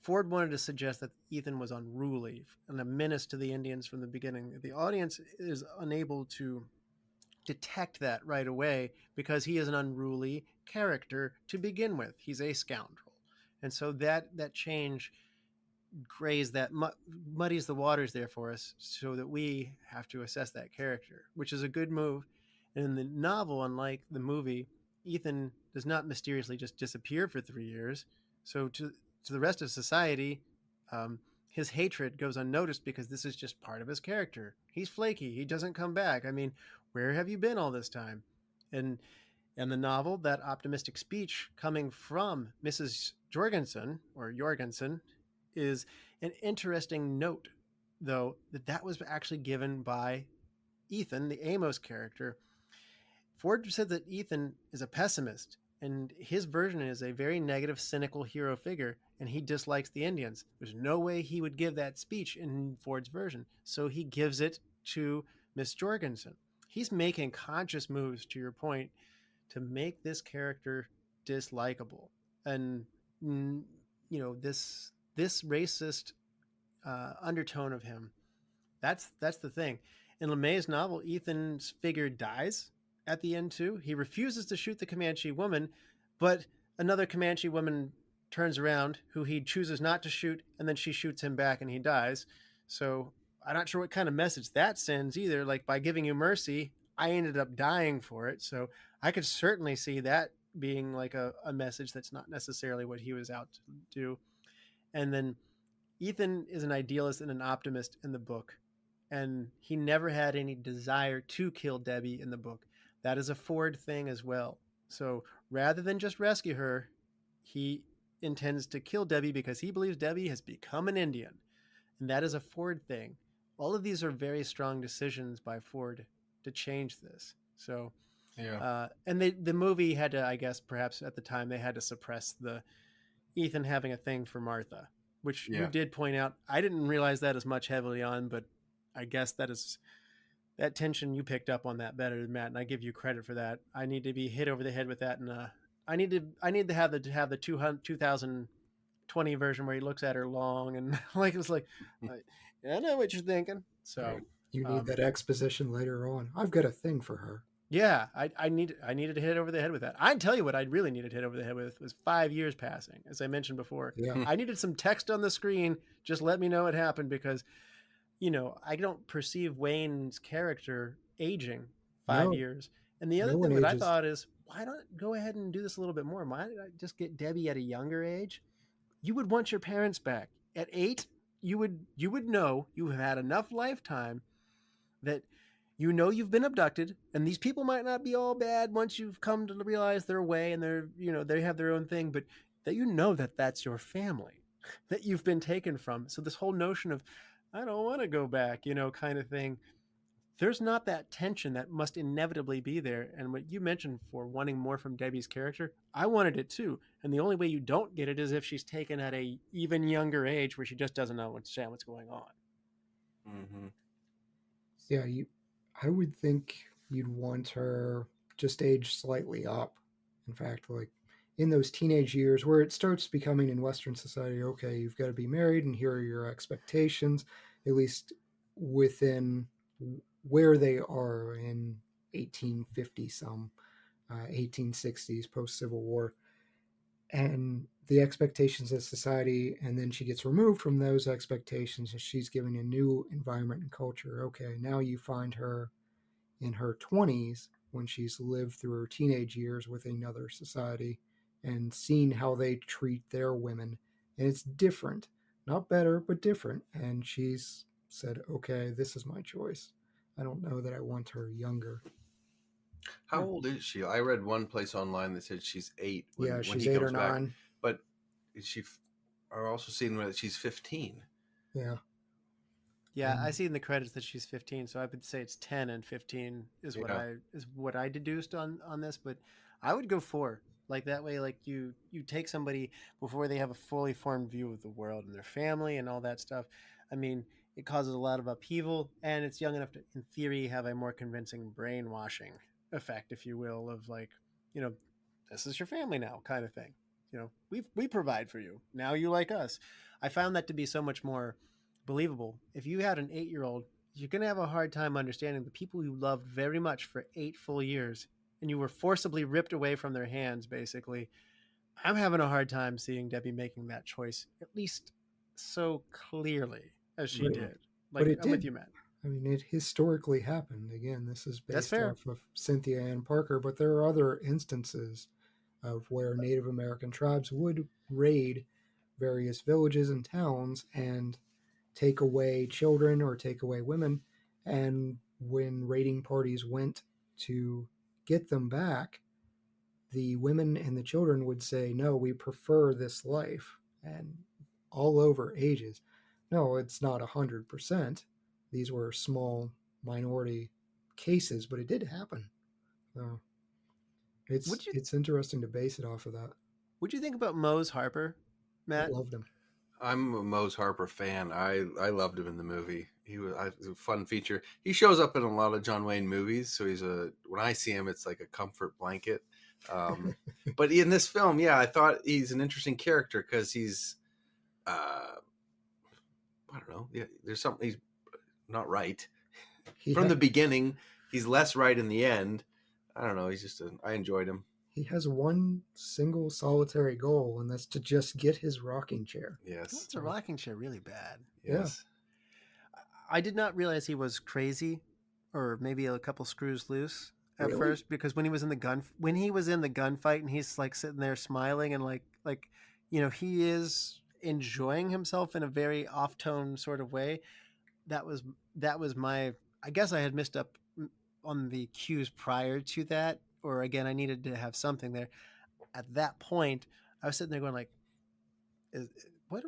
Speaker 2: Ford wanted to suggest that Ethan was unruly and a menace to the Indians from the beginning. The audience is unable to detect that right away because he is an unruly character to begin with. He's a scoundrel. And so that change muddies the waters there for us, so that we have to assess that character, which is a good move. And in the novel, unlike the movie, Ethan does not mysteriously just disappear for 3 years. So to the rest of society, his hatred goes unnoticed because this is just part of his character. He's flaky. He doesn't come back. I mean, where have you been all this time? And in the novel, that optimistic speech coming from Mrs. Jorgensen is an interesting note, though, that was actually given by Ethan, the Amos character. Ford said that Ethan is a pessimist, and his version is a very negative, cynical hero figure, and he dislikes the Indians. There's no way he would give that speech in Ford's version, so he gives it to Miss Jorgensen. He's making conscious moves, to your point, to make this character dislikable. And, this racist undertone of him, that's the thing. In LeMay's novel, Ethan's figure dies at the end too. He refuses to shoot the Comanche woman, but another Comanche woman turns around who he chooses not to shoot, and then she shoots him back and he dies. So I'm not sure what kind of message that sends either. Like, by giving you mercy, I ended up dying for it. So I could certainly see that being like a message that's not necessarily what he was out to do. And then Ethan is an idealist and an optimist in the book, and he never had any desire to kill Debbie in the book. that is a Ford thing as well. So rather than just rescue her, he intends to kill Debbie because he believes Debbie has become an Indian. And that is a Ford thing. All of these are very strong decisions by Ford to change this. So, and the movie had to, I guess, perhaps at the time, they had to suppress the Ethan having a thing for Martha, which you did point out. I didn't realize that as much heavily on, but I guess that tension, you picked up on that better than Matt, and I give you credit for that. I need to be hit over the head with that, and I need to have the 2020 version where he looks at her long and like it's like, I know what you're thinking. So
Speaker 3: you need that exposition later on. I've got a thing for her.
Speaker 2: Yeah, I needed to hit over the head with that. I'd tell you what I really needed to hit over the head with was 5 years passing, as I mentioned before.
Speaker 3: Yeah.
Speaker 2: I needed some text on the screen. Just let me know it happened because, I don't perceive Wayne's character aging 5 years. And the other thing that I thought is, why not go ahead and do this a little bit more? Why did I just get Debbie at a younger age? You would want your parents back. At 8, you would know you have had enough lifetime that you've been abducted, and these people might not be all bad once you've come to realize their way and they're, they have their own thing, but that that's your family that you've been taken from. So this whole notion of, I don't want to go back, kind of thing, there's not that tension that must inevitably be there. And what you mentioned for wanting more from Debbie's character, I wanted it too. And the only way you don't get it is if she's taken at a even younger age where she just doesn't understand what's going on.
Speaker 4: Mm-hmm.
Speaker 3: Yeah, I would think you'd want her just aged slightly up. In fact, like in those teenage years where it starts becoming in Western society, okay, you've got to be married and here are your expectations, at least within where they are in 1850 some, 1860s, post-Civil War. And the expectations of society, and then she gets removed from those expectations and she's given a new environment and culture. Okay, now you find her in her 20s when she's lived through her teenage years with another society and seen how they treat their women. And it's different, not better, but different. And she's said, okay, this is my choice. I don't know that I want her younger.
Speaker 4: How old is she? I read one place online that said she's 8.
Speaker 3: When she's 8 or 9.
Speaker 4: Back. But are also seeing that she's 15.
Speaker 3: Yeah.
Speaker 2: Yeah, I see in the credits that she's 15, so I would say it's 10 and 15 is what I deduced on this. But I would go 4. Like that way, like you take somebody before they have a fully formed view of the world and their family and all that stuff. I mean, it causes a lot of upheaval, and it's young enough to, in theory, have a more convincing brainwashing effect, if you will, of like, this is your family now kind of thing. We provide for you. Now you like us. I found that to be so much more believable. If you had an 8-year-old, you're going to have a hard time understanding the people you loved very much for 8 full years and you were forcibly ripped away from their hands, basically. I'm having a hard time seeing Debbie making that choice, at least so clearly as she did. Like, I'm with you, Matt.
Speaker 3: I mean, it historically happened. Again, this is based off of Cynthia Ann Parker, but there are other instances of where Native American tribes would raid various villages and towns and take away children or take away women. And when raiding parties went to get them back, the women and the children would say, no, we prefer this life. And all over ages. No, it's not 100%. These were small minority cases, but it did happen. So it's interesting to base it off of that.
Speaker 2: What'd you think about Mose Harper, Matt?
Speaker 3: I loved him.
Speaker 4: I'm a Mose Harper fan. I loved him in the movie. He was a fun feature. He shows up in a lot of John Wayne movies, so when I see him, it's like a comfort blanket. But in this film, I thought he's an interesting character because he's, I don't know. Yeah, there's something he's not right from the beginning. He's less right in the end. I don't know. He's just I enjoyed him.
Speaker 3: He has one single solitary goal, and that's to just get his rocking chair.
Speaker 4: Yes.
Speaker 2: It's a rocking chair really bad.
Speaker 4: Yes.
Speaker 2: Yeah. I did not realize he was crazy or maybe a couple screws loose at first, because when he was in the gunfight and he's like sitting there smiling and like he is enjoying himself in a very off-tone sort of way. That was my, I guess I had on the cues prior to that, or again, I needed to have something there. At that point, I was sitting there going like, what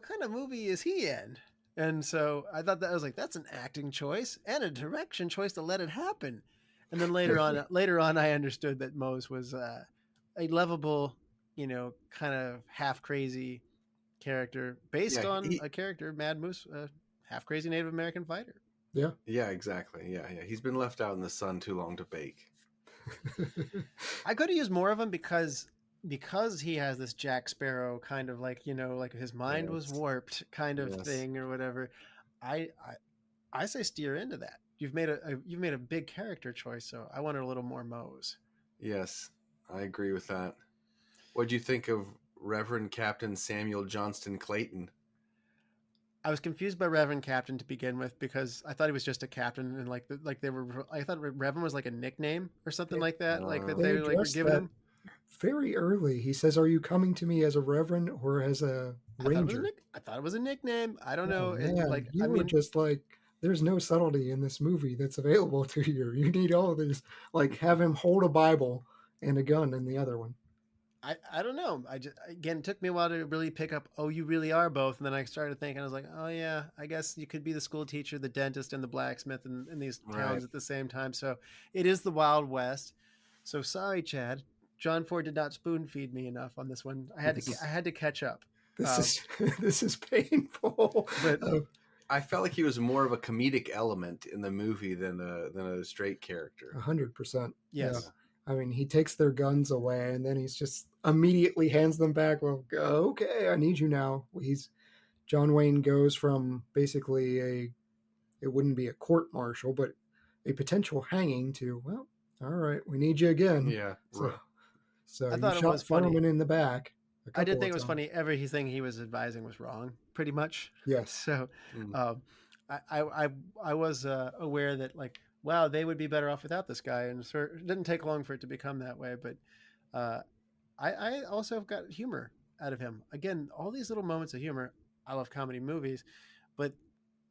Speaker 2: kind of movie is he in? And so I thought that I was like, that's an acting choice and a direction choice to let it happen. And then later on, I understood that Mose was a lovable, kind of half crazy character based on a character, Mad Moose, a half crazy Native American fighter.
Speaker 3: Yeah.
Speaker 4: Yeah, exactly. Yeah. He's been left out in the sun too long to bake.
Speaker 2: I could have used more of him because he has this Jack Sparrow kind of like, like his mind was warped kind of thing or whatever. I say steer into that. You've made a big character choice, so I wanted a little more Mose.
Speaker 4: Yes, I agree with that. What'd you think of Reverend Captain Samuel Johnston Clayton?
Speaker 2: I was confused by Reverend Captain to begin with because I thought he was just a captain and I thought Reverend was like a nickname or something like that, like that they were giving him.
Speaker 3: Very early, he says, "Are you coming to me as a reverend or as a ranger?"
Speaker 2: I thought it was a nickname. I don't know.
Speaker 3: Man, were just like, there's no subtlety in this movie that's available to you. You need all of these. Like, have him hold a Bible and a gun in the other one.
Speaker 2: I don't know. It took me a while to really pick up, oh, you really are both. And then I started thinking, I was like, oh yeah, I guess you could be the school teacher, the dentist, and the blacksmith in these towns at the same time. So it is the Wild West. So sorry, Chad. John Ford did not spoon feed me enough on this one. I had to catch up.
Speaker 3: This is painful.
Speaker 2: But
Speaker 4: I felt like he was more of a comedic element in the movie than a straight character.
Speaker 3: 100%.
Speaker 2: Yes.
Speaker 3: Yeah. I mean, he takes their guns away and then he's just immediately hands them back. Well, okay, I need you now. John Wayne goes from basically it wouldn't be a court martial, but a potential hanging to, well, all right, we need you again.
Speaker 4: Yeah.
Speaker 3: So
Speaker 2: I thought
Speaker 3: it was Foreman in the back.
Speaker 2: I did think it was funny. Everything he was advising was wrong, pretty much.
Speaker 3: Yes.
Speaker 2: So I was aware that, like, wow, they would be better off without this guy. And so it didn't take long for it to become that way. But I also got humor out of him. Again, all these little moments of humor. I love comedy movies, but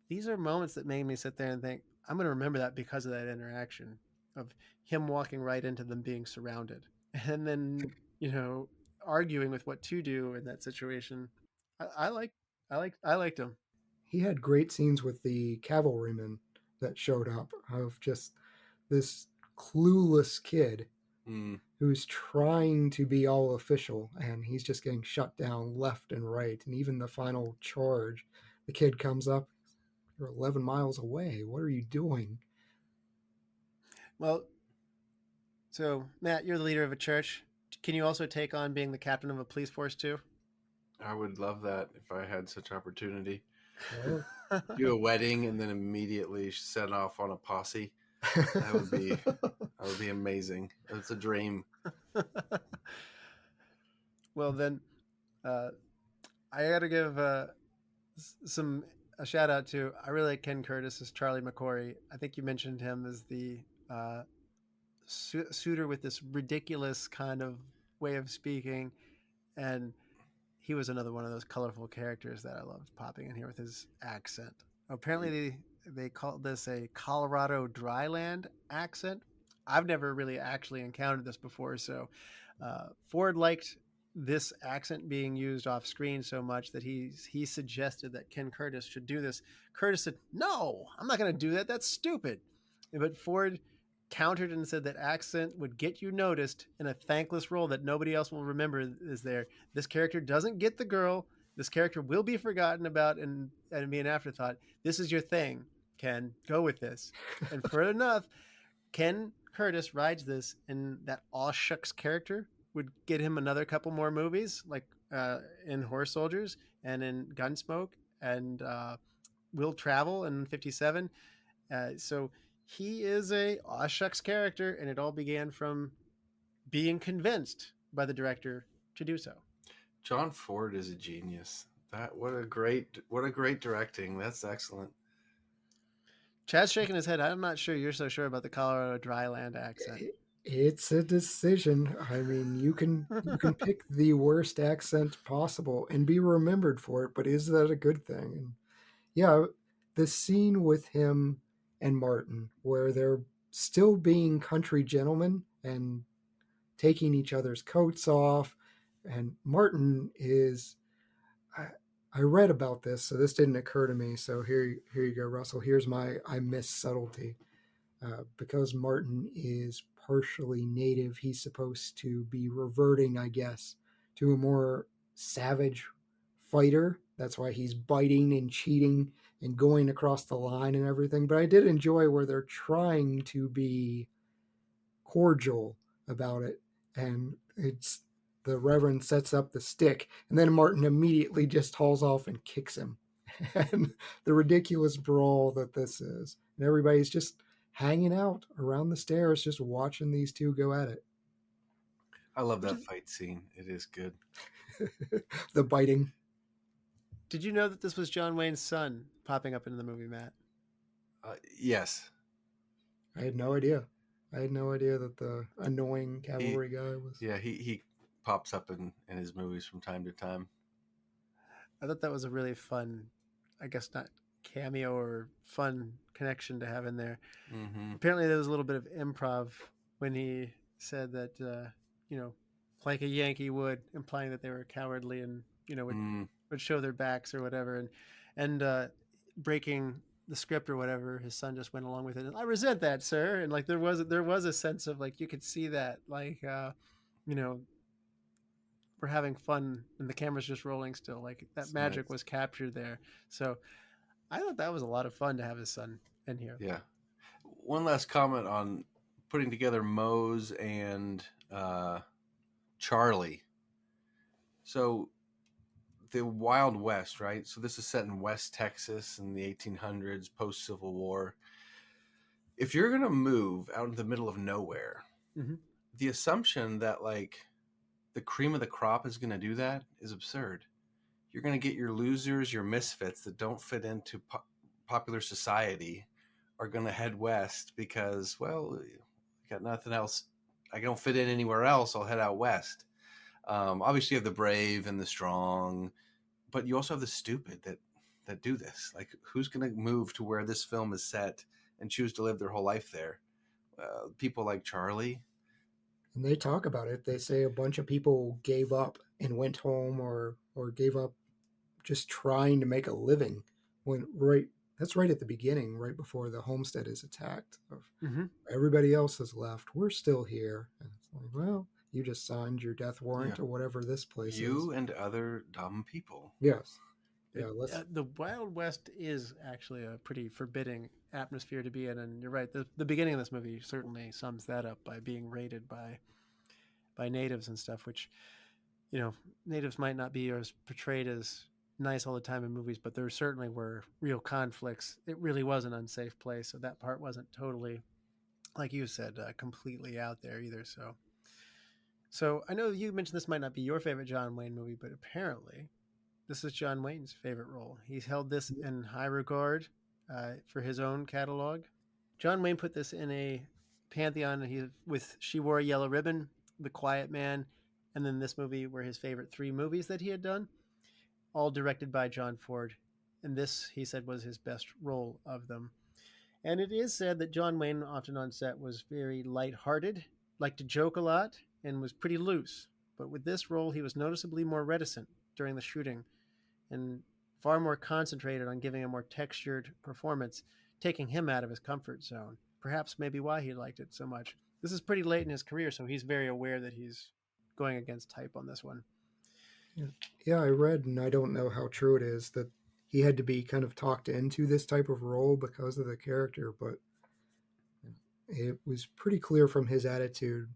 Speaker 2: these are moments that made me sit there and think, I'm going to remember that because of that interaction of him walking right into them being surrounded. And then, arguing with what to do in that situation. I liked him.
Speaker 3: He had great scenes with the cavalrymen that showed up, of just this clueless kid who's trying to be all official, and he's just getting shut down left and right. And even the final charge, the kid comes up, "You're 11 miles away. What are you doing?"
Speaker 2: Well, so Matt, you're the leader of a church. Can you also take on being the captain of a police force too?
Speaker 4: I would love that if I had such opportunity. Do a wedding and then immediately set off on a posse. That would be amazing. It's a dream.
Speaker 2: Well, then, I got to give a shout out to. I really like Ken Curtis as Charlie McCory. I think you mentioned him as the suitor with this ridiculous kind of way of speaking, and he was another one of those colorful characters that I loved popping in here with his accent. Apparently they call this a Colorado dryland accent. I've never really actually encountered this before, so Ford liked this accent being used off screen so much that he suggested that Ken Curtis should do this. Curtis said, "No, I'm not going to do that. That's stupid." But Ford countered and said that accent would get you noticed in a thankless role that nobody else will remember is there. This character doesn't get the girl. This character will be forgotten about and be an afterthought. This is your thing, Ken. Go with this. And for enough, Ken Curtis rides this, and that aw shucks character would get him another couple more movies, like in Horse Soldiers and in Gunsmoke and Will Travel in 57. So he is a aw shucks character, and it all began from being convinced by the director to do so.
Speaker 4: John Ford is a genius. What a great directing. That's excellent.
Speaker 2: Chad's shaking his head. I'm not sure you're so sure about the Colorado dryland accent.
Speaker 3: It's a decision. I mean, you can pick the worst accent possible and be remembered for it, but is that a good thing? And yeah, the scene with him and Martin, where they're still being country gentlemen and taking each other's coats off. And Martin is, I read about this, so this didn't occur to me. So here you go, Russell. Here's my I miss subtlety. Because Martin is partially native, he's supposed to be reverting, I guess, to a more savage fighter. That's why he's biting and cheating and going across the line and everything. But I did enjoy where they're trying to be cordial about it. And it's the Reverend sets up the stick, and then Martin immediately just hauls off and kicks him. And the ridiculous brawl that this is. And everybody's just hanging out around the stairs, just watching these two go at it.
Speaker 4: I love that fight scene. It is good.
Speaker 3: The biting.
Speaker 2: Did you know that this was John Wayne's son popping up in the movie, Matt?
Speaker 4: Yes.
Speaker 3: I had no idea. I had no idea that the annoying cavalry guy was.
Speaker 4: Yeah, he pops up in his movies from time to time.
Speaker 2: I thought that was a really fun, I guess not cameo or fun connection to have in there.
Speaker 4: Mm-hmm.
Speaker 2: Apparently there was a little bit of improv when he said that, like a Yankee would, implying that they were cowardly and, would show their backs or whatever. And breaking the script or whatever, his son just went along with it. And I resent that, sir. And like, there was a sense of like, you could see that, like, we're having fun and the camera's just rolling still. Like that
Speaker 4: It's
Speaker 2: magic
Speaker 4: nice.
Speaker 2: was captured there. So I thought that was a lot of fun to have his son in here.
Speaker 4: Yeah. One last comment on putting together Mose and Charlie. So the Wild West, right? So this is set in West Texas in the 1800s, post-Civil War. If you're going to move out in the middle of nowhere,
Speaker 2: mm-hmm.
Speaker 4: the assumption that like the cream of the crop is going to do that is absurd. You're going to get your losers, your misfits that don't fit into popular society are going to head west because, well, I got nothing else. I don't fit in anywhere else. I'll head out west. Obviously, you have the brave and the strong, but you also have the stupid that do this. Like, who's going to move to where this film is set and choose to live their whole life there? People like Charlie.
Speaker 3: And they talk about it. They say a bunch of people gave up and went home or gave up just trying to make a living that's right at the beginning, right before the homestead is attacked.
Speaker 2: Mm-hmm.
Speaker 3: Everybody else has left. We're still here. And it's like, well, you just signed your death warrant or whatever this place is.
Speaker 4: You and other dumb people.
Speaker 3: Yes. Yeah.
Speaker 2: The Wild West is actually a pretty forbidding atmosphere to be in. And you're right. The beginning of this movie certainly sums that up by being raided by natives and stuff, which, natives might not be as portrayed as nice all the time in movies, but there certainly were real conflicts. It really was an unsafe place. So that part wasn't totally, like you said, completely out there either. So I know you mentioned this might not be your favorite John Wayne movie, but apparently this is John Wayne's favorite role. He's held this in high regard for his own catalog. John Wayne put this in a pantheon with She Wore a Yellow Ribbon, The Quiet Man, and then this movie were his favorite 3 movies that he had done, all directed by John Ford. And this, he said, was his best role of them. And it is said that John Wayne, often on set, was very lighthearted, liked to joke a lot, and was pretty loose. But with this role, he was noticeably more reticent during the shooting and far more concentrated on giving a more textured performance, taking him out of his comfort zone. Perhaps maybe why he liked it so much. This is pretty late in his career, so he's very aware that he's going against type on this one.
Speaker 3: Yeah, I read, and I don't know how true it is, that he had to be kind of talked into this type of role because of the character, but it was pretty clear from his attitude.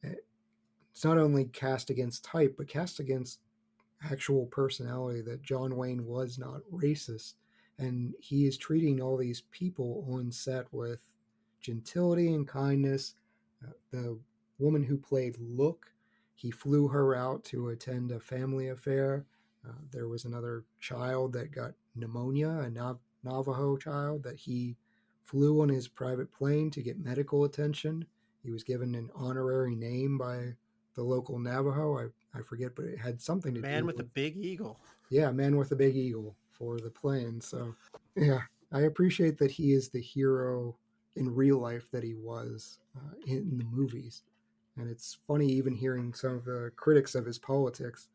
Speaker 3: It's not only cast against type, but cast against actual personality, that John Wayne was not racist. And he is treating all these people on set with gentility and kindness. The woman who played Look, he flew her out to attend a family affair. There was another child that got pneumonia, a Navajo child that he flew on his private plane to get medical attention. He was given an honorary name by the local Navajo. I forget, but it had something to do with...
Speaker 2: Man with a Big Eagle.
Speaker 3: Yeah, Man with a Big Eagle for the plane. So, yeah, I appreciate that he is the hero in real life that he was in the movies. And it's funny even hearing some of the critics of his politics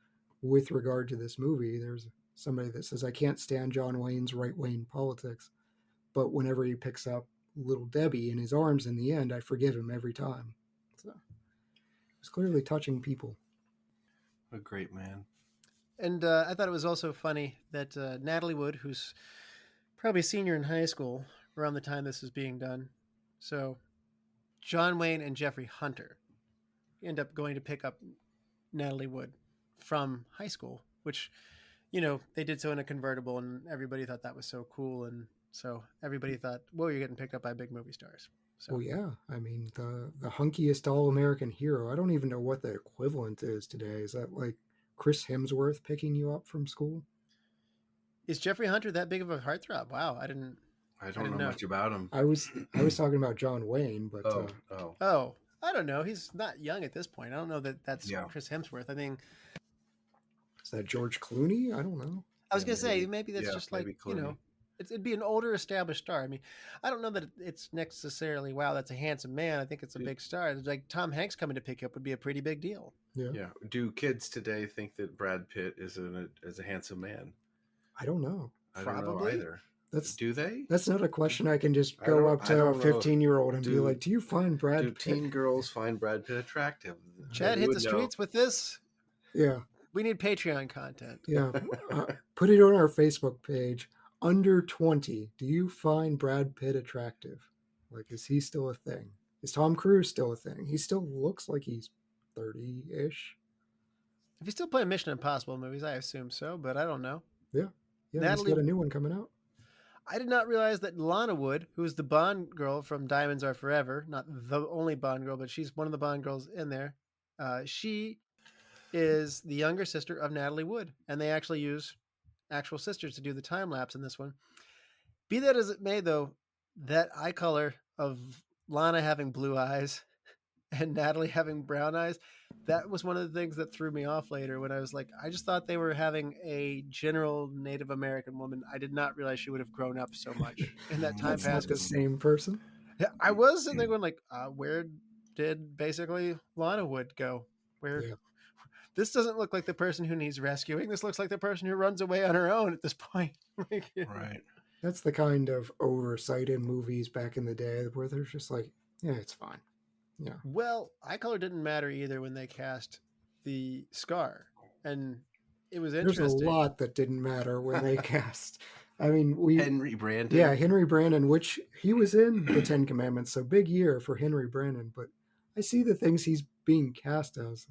Speaker 3: with regard to this movie. There's somebody that says, I can't stand John Wayne's right-wing politics, but whenever he picks up little Debbie in his arms in the end, I forgive him every time. So it's clearly touching people.
Speaker 4: A great man.
Speaker 2: And I thought it was also funny that Natalie Wood, who's probably a senior in high school around the time this is being done. So John Wayne and Jeffrey Hunter end up going to pick up Natalie Wood from high school, which, you know, they did so in a convertible, and everybody thought that was so cool. And so everybody thought, whoa, you're getting picked up by big movie stars. So.
Speaker 3: Well, yeah. I mean, the hunkiest all-American hero. I don't even know what the equivalent is today. Is that like Chris Hemsworth picking you up from school?
Speaker 2: Is Jeffrey Hunter that big of a heartthrob? Wow, I don't know
Speaker 4: much about him.
Speaker 3: I was talking about John Wayne, but
Speaker 2: oh, I don't know. He's not young at this point. I don't know that that's Chris Hemsworth. I think
Speaker 3: is that George Clooney? I don't know.
Speaker 2: I was gonna say maybe that's just like Clooney. You know, it'd be an older established star. I mean, I don't know that it's necessarily wow, that's a handsome man. I think it's a big star. It's like Tom Hanks coming to pick you up would be a pretty big deal.
Speaker 3: Yeah.
Speaker 4: Do kids today think that Brad Pitt is a handsome man?
Speaker 3: I don't know.
Speaker 2: Probably.
Speaker 4: I don't know either.
Speaker 3: Do
Speaker 4: they?
Speaker 3: That's not a question I can just go up to a 15-year-old and be like, "Do you find Brad Pitt?"
Speaker 4: Do teen girls find Brad Pitt attractive?
Speaker 2: Chad, hit the streets with this.
Speaker 3: Yeah.
Speaker 2: We need Patreon content.
Speaker 3: Yeah. Put it on our Facebook page. Under 20, do you find Brad Pitt attractive? Like, is he still a thing? Is Tom Cruise still a thing? He still looks like he's 30-ish.
Speaker 2: If he's still playing Mission Impossible movies, I assume so, but I don't know.
Speaker 3: Yeah. Natalie, he's got a new one coming out.
Speaker 2: I did not realize that Lana Wood, who's the Bond girl from Diamonds Are Forever, not the only Bond girl, but she's one of the Bond girls in there. She is the younger sister of Natalie Wood, and they actually use actual sisters to do the time lapse in this one. Be that as it may, though, that eye color of Lana having blue eyes and Natalie having brown eyes, that was one of the things that threw me off later when I was like, I just thought they were having a general Native American woman. I did not realize she would have grown up so much in that time
Speaker 3: That's
Speaker 2: past.
Speaker 3: Not the same person.
Speaker 2: Yeah, I was sitting there going like, where did basically Lana Wood go? This doesn't look like the person who needs rescuing. This looks like the person who runs away on her own at this point.
Speaker 4: Right.
Speaker 3: That's the kind of oversight in movies back in the day where they're just like, yeah, it's fine. Yeah.
Speaker 2: Well, eye color didn't matter either when they cast the Scar, and it was interesting.
Speaker 3: There's a lot that didn't matter when they cast. I mean,
Speaker 4: Henry Brandon.
Speaker 3: Yeah, Henry Brandon, which he was in the 10 Commandments, so big year for Henry Brandon. But I see the things he's being cast as.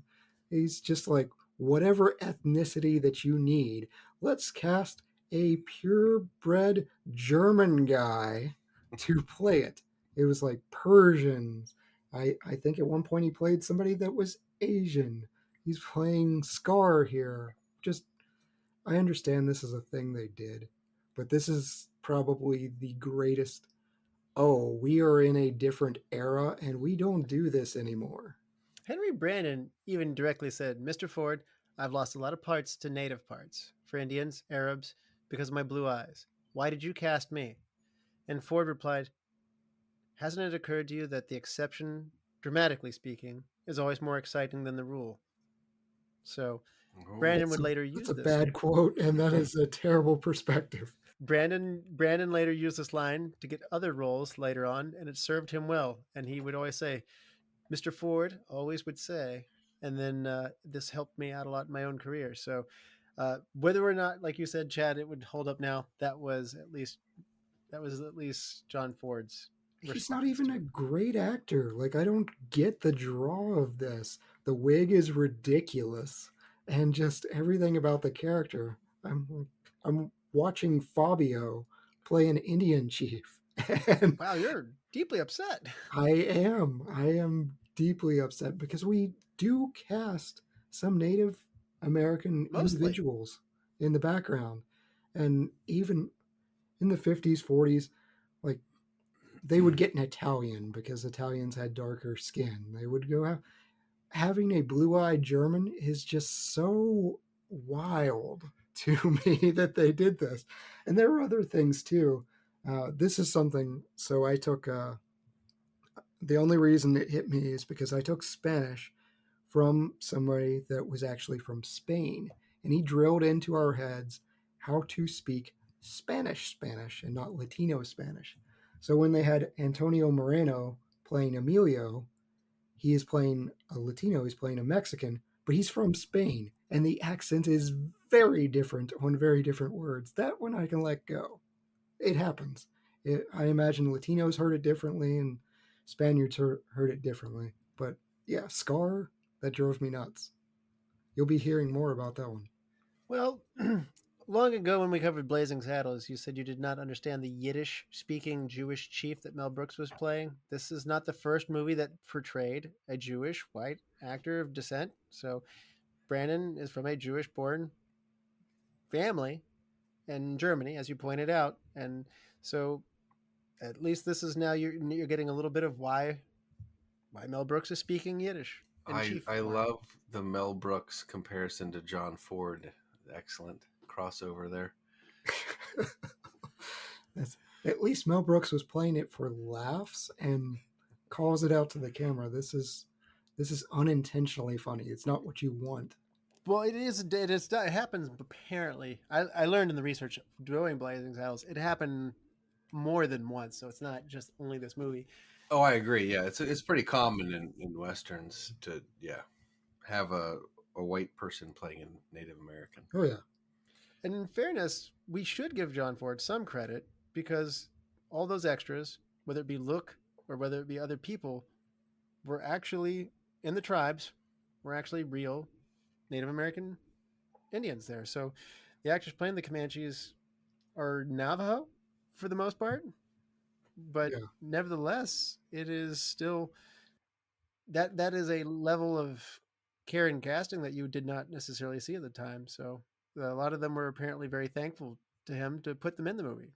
Speaker 3: He's just like, whatever ethnicity that you need, let's cast a purebred German guy to play it. It was like Persians. I think at one point he played somebody that was Asian. He's playing Scar here. Just, I understand this is a thing they did, but this is probably the greatest, we are in a different era and we don't do this anymore.
Speaker 2: Henry Brandon even directly said, Mr. Ford, I've lost a lot of parts to native parts for Indians, Arabs, because of my blue eyes. Why did you cast me? And Ford replied, hasn't it occurred to you that the exception, dramatically speaking, is always more exciting than the rule? So Brandon would later use this.
Speaker 3: That's a bad quote, and that is a terrible perspective.
Speaker 2: Brandon later used this line to get other roles later on, and it served him well. And he would always say, Mr. Ford always would say, and then this helped me out a lot in my own career. So whether or not, like you said, Chad, it would hold up now, that was at least John Ford's response.
Speaker 3: He's not even a great actor. Like, I don't get the draw of this. The wig is ridiculous, and just everything about the character. I'm watching Fabio play an Indian chief. And
Speaker 2: wow, you're deeply upset.
Speaker 3: I am deeply upset because we do cast some Native American individuals in the background. And even in the 50s, 40s, like, they would get an Italian because Italians had darker skin. They would go having a blue-eyed German is just so wild to me that they did this. And there were other things too. This is something. So I took. The only reason it hit me is because I took Spanish from somebody that was actually from Spain, and he drilled into our heads how to speak Spanish and not Latino Spanish. So when they had Antonio Moreno playing Emilio, he is playing a Latino, he's playing a Mexican, but he's from Spain, and the accent is very different on very different words. That one I can let go. It happens. I imagine Latinos heard it differently, and Spaniards heard it differently. But yeah, Scar, that drove me nuts. You'll be hearing more about that one.
Speaker 2: Well, long ago when we covered Blazing Saddles, you said you did not understand the Yiddish-speaking Jewish chief that Mel Brooks was playing. This is not the first movie that portrayed a Jewish white actor of descent. So Brandon is from a Jewish-born family in Germany, as you pointed out, and so at least this is now you're getting a little bit of why Mel Brooks is speaking Yiddish.
Speaker 4: I love the Mel Brooks comparison to John Ford. Excellent crossover there.
Speaker 3: At least Mel Brooks was playing it for laughs and calls it out to the camera. This is unintentionally funny. It's not what you want.
Speaker 2: Well, it happens apparently. I learned in the research doing Blazing Saddles, it happened more than once, so it's not just only this movie.
Speaker 4: Oh, I agree. Yeah, it's pretty common in westerns to have a white person playing a Native American.
Speaker 3: Oh yeah.
Speaker 2: And in fairness, we should give John Ford some credit because all those extras, whether it be look or whether it be other people, were actually in the tribes, were actually real Native American Indians there. So the actors playing the Comanches are Navajo for the most part, but nevertheless, it is still that is a level of care and casting that you did not necessarily see at the time. So a lot of them were apparently very thankful to him to put them in the movie.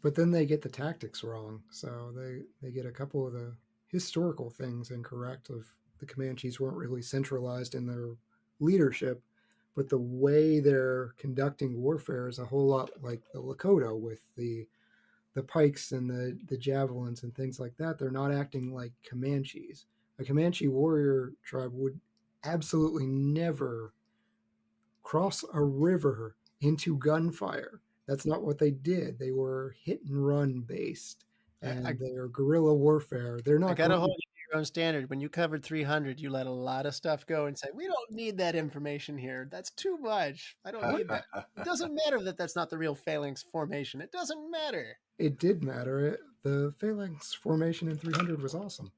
Speaker 3: But then they get the tactics wrong. So they get a couple of the historical things incorrect of the Comanches weren't really centralized in their leadership, but the way they're conducting warfare is a whole lot like the Lakota with the pikes and the javelins and things like that. They're not acting like Comanches. A Comanche warrior tribe would absolutely never cross a river into gunfire. That's not what they did. They were hit and run based, and they're guerrilla warfare. They're not.
Speaker 2: I got to hold you to your own standard. When you covered 300, you let a lot of stuff go and say, we don't need that information here. That's too much. I don't need that. It doesn't matter that that's not the real phalanx formation. It doesn't matter.
Speaker 3: It did matter. The phalanx formation in 300 was awesome.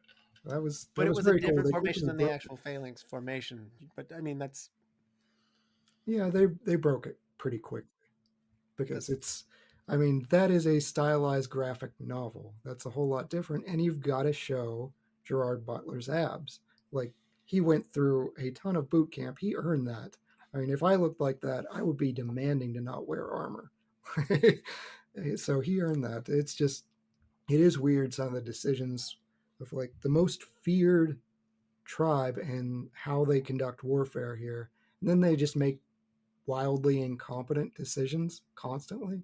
Speaker 3: But it was
Speaker 2: a different formation than the actual phalanx formation. But I mean, that's.
Speaker 3: Yeah, they broke it pretty quickly because that is a stylized graphic novel. That's a whole lot different. And you've got to show Gerard Butler's abs. Like, he went through a ton of boot camp. He earned that. I mean, if I looked like that, I would be demanding to not wear armor. So he earned that. It's just, it is weird, some of the decisions of like the most feared tribe and how they conduct warfare here. And then they just make wildly incompetent decisions constantly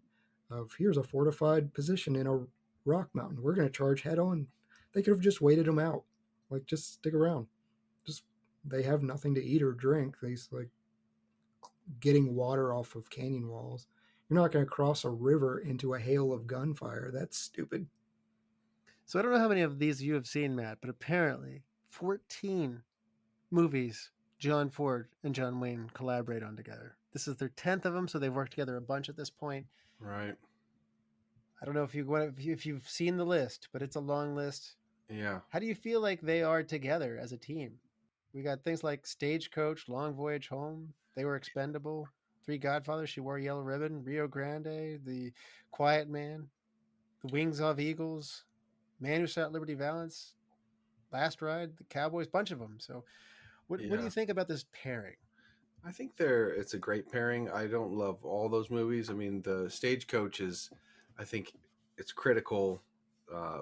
Speaker 3: of here's a fortified position in a rock mountain. We're going to charge head on. They could have just waited them out. Like, just stick around. Just, they have nothing to eat or drink. They like getting water off of canyon walls. You're not going to cross a river into a hail of gunfire. That's stupid.
Speaker 2: So I don't know how many of these you have seen, Matt, but apparently 14 movies John Ford and John Wayne collaborate on together. This is their 10th of them, so they've worked together a bunch at this point.
Speaker 4: Right.
Speaker 2: I don't know if you've seen the list, but it's a long list.
Speaker 4: Yeah.
Speaker 2: How do you feel like they are together as a team? We got things like Stagecoach, Long Voyage Home, They Were Expendable, Three Godfathers, She Wore a Yellow Ribbon, Rio Grande, The Quiet Man, The Wings of Eagles, Man Who Sought Liberty Valance, Last Ride, The Cowboys, bunch of them. So what do you think about this pairing?
Speaker 4: I think it's a great pairing. I don't love all those movies. I mean, the Stagecoach is, I think it's critical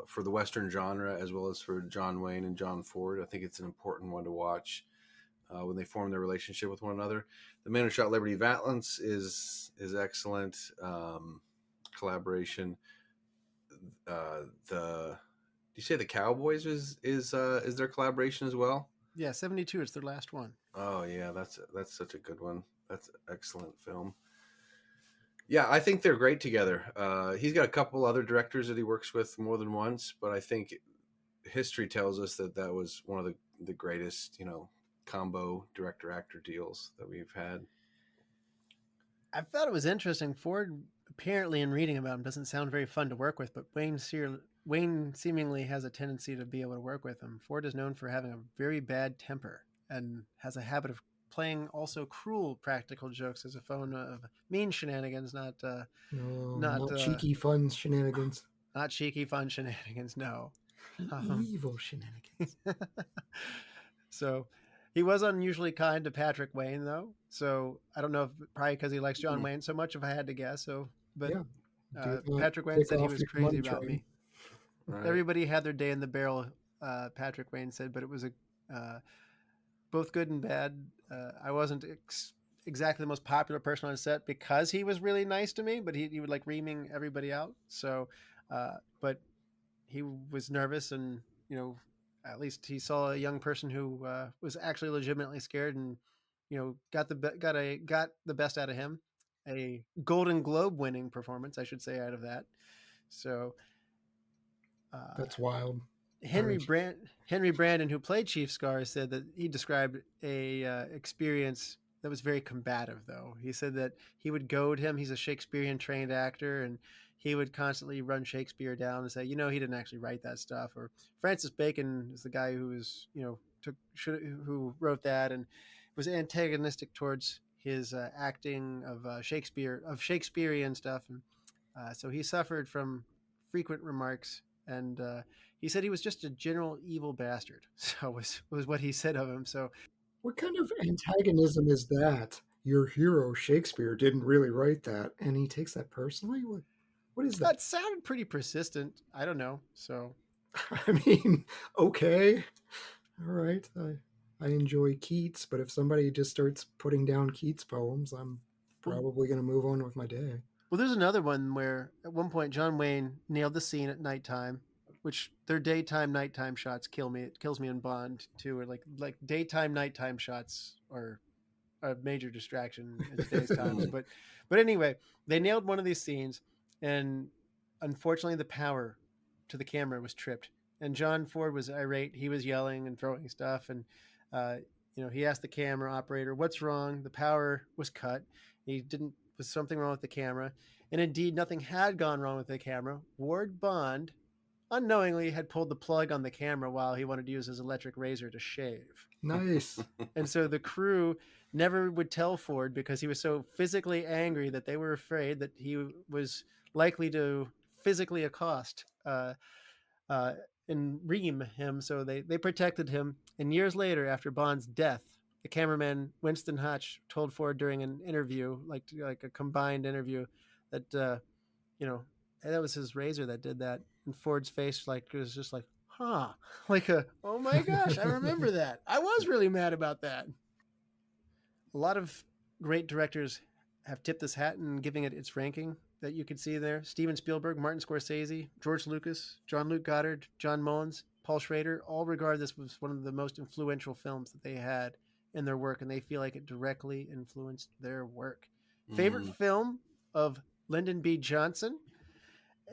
Speaker 4: for the Western genre as well as for John Wayne and John Ford. I think it's an important one to watch when they form their relationship with one another. The Man Who Shot Liberty Valance is excellent. collaboration. Do you say the Cowboys is their collaboration as well?
Speaker 2: Yeah, 72 is their last one.
Speaker 4: Oh yeah, that's such a good one. That's an excellent film. Yeah, I think they're great together. He's got a couple other directors that he works with more than once, but I think history tells us that was one of the greatest, combo director-actor deals that we've had.
Speaker 2: I thought it was interesting. Ford, apparently in reading about him, doesn't sound very fun to work with, but Wayne seemingly has a tendency to be able to work with him. Ford is known for having a very bad temper and has a habit of playing also cruel practical jokes as a phone of mean shenanigans, not
Speaker 3: cheeky fun shenanigans.
Speaker 2: Not cheeky fun shenanigans, no.
Speaker 3: Evil shenanigans.
Speaker 2: So he was unusually kind to Patrick Wayne, though. So I don't know if probably because he likes John Wayne so much, if I had to guess. So, but yeah. Patrick Wayne said he was crazy about me. Right. Everybody had their day in the barrel, Patrick Wayne said, but it was both good and bad. I wasn't exactly the most popular person on set because he was really nice to me, but he would like reaming everybody out. So, but he was nervous and, at least he saw a young person who was actually legitimately scared and, got the best out of him. A Golden Globe winning performance, I should say, out of that. So
Speaker 3: that's wild.
Speaker 2: Henry Brandon, who played Chief Scar, said that he described a experience that was very combative, though. He said that he would goad him. He's a Shakespearean trained actor, and he would constantly run Shakespeare down and say, he didn't actually write that stuff. Or Francis Bacon is the guy who was, who wrote that and was antagonistic towards his acting of Shakespearean stuff. And so he suffered from frequent remarks, and he said he was just a general evil bastard. So was what he said of him. So
Speaker 3: what kind of antagonism is that? Your hero Shakespeare didn't really write that, and he takes that personally? What is that?
Speaker 2: That sounded pretty persistent. I don't know. So,
Speaker 3: I mean, okay, all right. I enjoy Keats, but if somebody just starts putting down Keats poems, I'm probably going to move on with my day.
Speaker 2: Well, there's another one where at one point John Wayne nailed the scene at nighttime, which their daytime, nighttime shots kill me. It kills me in Bond too. Or like daytime, nighttime shots are a major distraction in today's times. But anyway, they nailed one of these scenes, and unfortunately, the power to the camera was tripped. And John Ford was irate. He was yelling and throwing stuff, and he asked the camera operator, "What's wrong?" The power was cut. Was something wrong with the camera, and indeed, nothing had gone wrong with the camera. Ward Bond unknowingly had pulled the plug on the camera while he wanted to use his electric razor to shave.
Speaker 3: Nice.
Speaker 2: And so the crew never would tell Ford because he was so physically angry that they were afraid that he was likely to physically accost and ream him. So they protected him. And years later, after Bond's death, the cameraman Winston Hutch told Ford during an interview, like a combined interview, that that was his razor that did that. And Ford's face was just like, oh my gosh, I remember that. I was really mad about that. A lot of great directors have tipped this hat and giving it its ranking that you can see there. Steven Spielberg, Martin Scorsese, George Lucas, Jean-Luc Godard, John Mullins, Paul Schrader all regard this as one of the most influential films that they had in their work, and they feel like it directly influenced their work. Favorite film of Lyndon B. Johnson?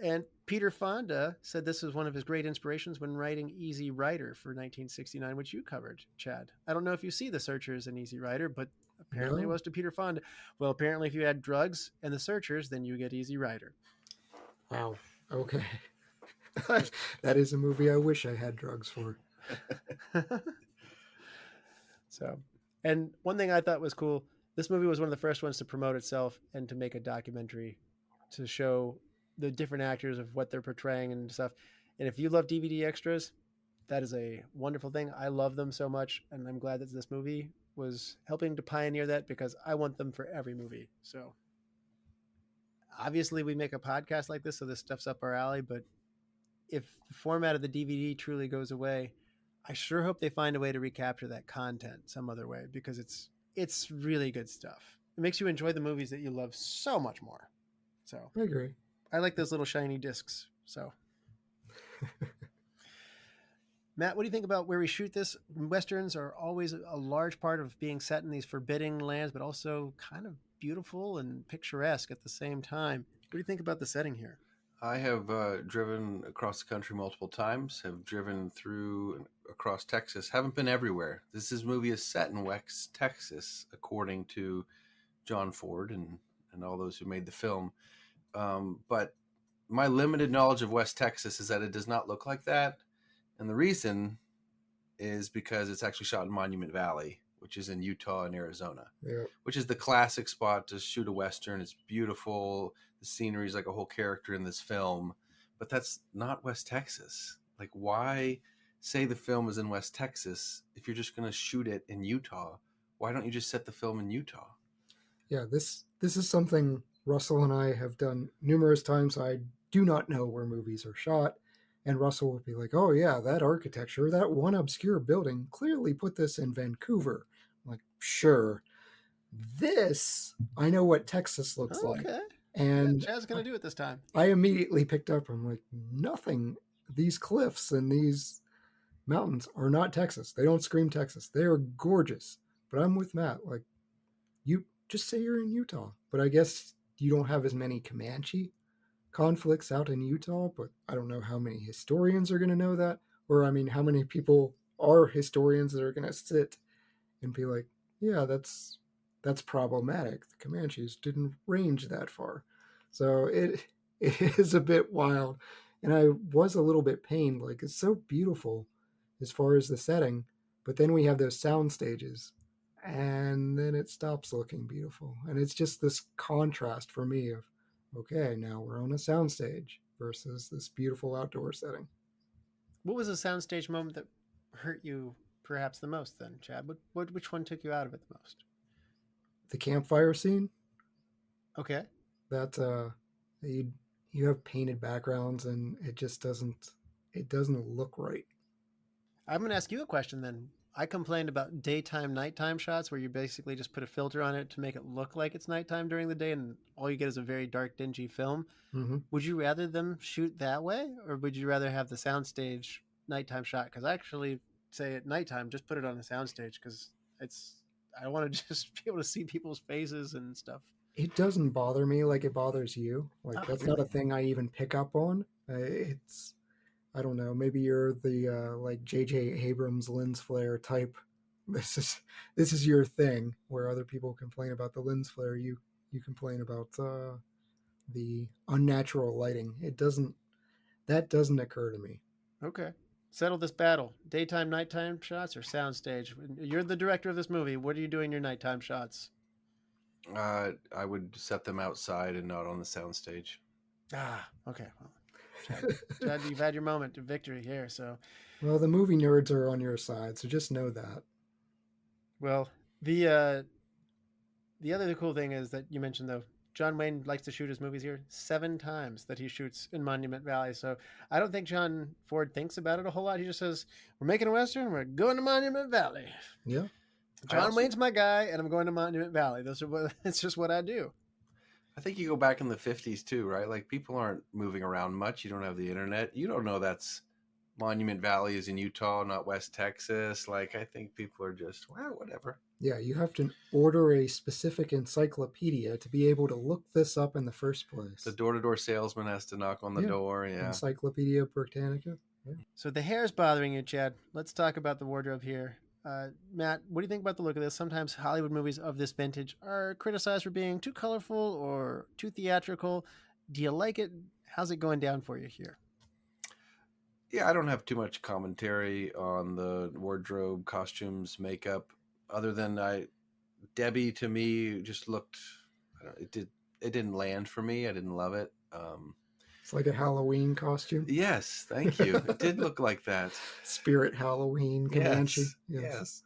Speaker 2: And Peter Fonda said this was one of his great inspirations when writing Easy Rider for 1969, which you covered, Chad. I don't know if you see The Searchers and Easy Rider, but apparently It was to Peter Fonda. Well, apparently if you add drugs and The Searchers, then you get Easy Rider.
Speaker 3: Wow. Okay. That is a movie I wish I had drugs for.
Speaker 2: So, and one thing I thought was cool, this movie was one of the first ones to promote itself and to make a documentary to show the different actors of what they're portraying and stuff. And if you love DVD extras, that is a wonderful thing. I love them so much, and I'm glad that this movie was helping to pioneer that because I want them for every movie. So obviously we make a podcast like this, so this stuff's up our alley, but if the format of the DVD truly goes away, I sure hope they find a way to recapture that content some other way, because it's really good stuff. It makes you enjoy the movies that you love so much more. So
Speaker 3: I agree.
Speaker 2: I like those little shiny discs. So, Matt, what do you think about where we shoot this? Westerns are always a large part of being set in these forbidding lands, but also kind of beautiful and picturesque at the same time. What do you think about the setting here?
Speaker 4: I have driven across the country multiple times, have driven through across Texas, haven't been everywhere. This movie is set in West Texas, according to John Ford and all those who made the film. But my limited knowledge of West Texas is that it does not look like that. And the reason is because it's actually shot in Monument Valley, which is in Utah and Arizona, which is the classic spot to shoot a Western. It's beautiful. The scenery is like a whole character in this film, but that's not West Texas. Like, why say the film is in West Texas if you're just going to shoot it in Utah? Why don't you just set the film in Utah?
Speaker 3: Yeah, this is something Russell and I have done numerous times. I do not know where movies are shot, and Russell will be like, oh yeah, that architecture, that one obscure building, clearly put this in Vancouver. I'm like, sure. This, I know what Texas looks like. And
Speaker 2: Chad's going to do it this time.
Speaker 3: I immediately picked up. I'm like, nothing. These cliffs and these mountains are not Texas. They don't scream Texas. They are gorgeous. But I'm with Matt. Like, you just say you're in Utah. But I guess you don't have as many Comanche conflicts out in Utah. But I don't know how many historians are going to know that. Or, I mean, how many people are historians that are going to sit and be like, yeah, that's problematic. The Comanches didn't range that far. So it is a bit wild. And I was a little bit pained. Like, it's so beautiful as far as the setting, but then we have those sound stages and then it stops looking beautiful. And it's just this contrast for me of, okay, now we're on a soundstage versus this beautiful outdoor setting.
Speaker 2: What was a soundstage moment that hurt you perhaps the most then, Chad? Which one took you out of it the most?
Speaker 3: The campfire scene.
Speaker 2: Okay.
Speaker 3: That you have painted backgrounds and it just doesn't look right.
Speaker 2: I'm going to ask you a question then. I complained about daytime, nighttime shots where you basically just put a filter on it to make it look like it's nighttime during the day and all you get is a very dark, dingy film. Mm-hmm. Would you rather them shoot that way or would you rather have the soundstage nighttime shot? Because I actually say at nighttime, just put it on the soundstage because I want to just be able to see people's faces and stuff.
Speaker 3: It doesn't bother me like it bothers you. Like, that's really not a thing I even pick up on. It's, I don't know, maybe you're the like J.J. Abrams lens flare type. This is your thing, where other people complain about the lens flare. You complain about the unnatural lighting. That doesn't occur to me.
Speaker 2: Okay. Settle this battle. Daytime, nighttime shots or soundstage? You're the director of this movie. What are you doing your nighttime shots?
Speaker 4: I would set them outside and not on the soundstage.
Speaker 2: Okay. Well, Chad, you've had your moment of victory here. So,
Speaker 3: well, the movie nerds are on your side, so just know that.
Speaker 2: Well, the other cool thing is that you mentioned though, John Wayne likes to shoot his movies here 7 times that he shoots in Monument Valley. So I don't think John Ford thinks about it a whole lot. He just says, we're making a Western. We're going to Monument Valley.
Speaker 3: Yeah.
Speaker 2: John Wayne's my guy, and I'm going to Monument Valley. It's just what I do.
Speaker 4: I think you go back in the 50s too, right? Like, people aren't moving around much. You don't have the internet. You don't know that's Monument Valley is in Utah, not West Texas. Like, I think people are just, well, whatever.
Speaker 3: Yeah, you have to order a specific encyclopedia to be able to look this up in the first place.
Speaker 4: The door-to-door salesman has to knock on the door. Yeah.
Speaker 3: Encyclopedia Britannica. Yeah.
Speaker 2: So the hair's bothering you, Chad. Let's talk about the wardrobe here. Matt, what do you think about the look of this? Sometimes Hollywood movies of this vintage are criticized for being too colorful or too theatrical. Do you like it? How's it going down for you here?
Speaker 4: Yeah, I don't have too much commentary on the wardrobe, costumes, makeup, other than Debbie to me just looked, it didn't land for me. I didn't love it.
Speaker 3: It's like a Halloween costume.
Speaker 4: Yes, thank you. It did look like that.
Speaker 3: Spirit Halloween Comanche.
Speaker 4: Yes.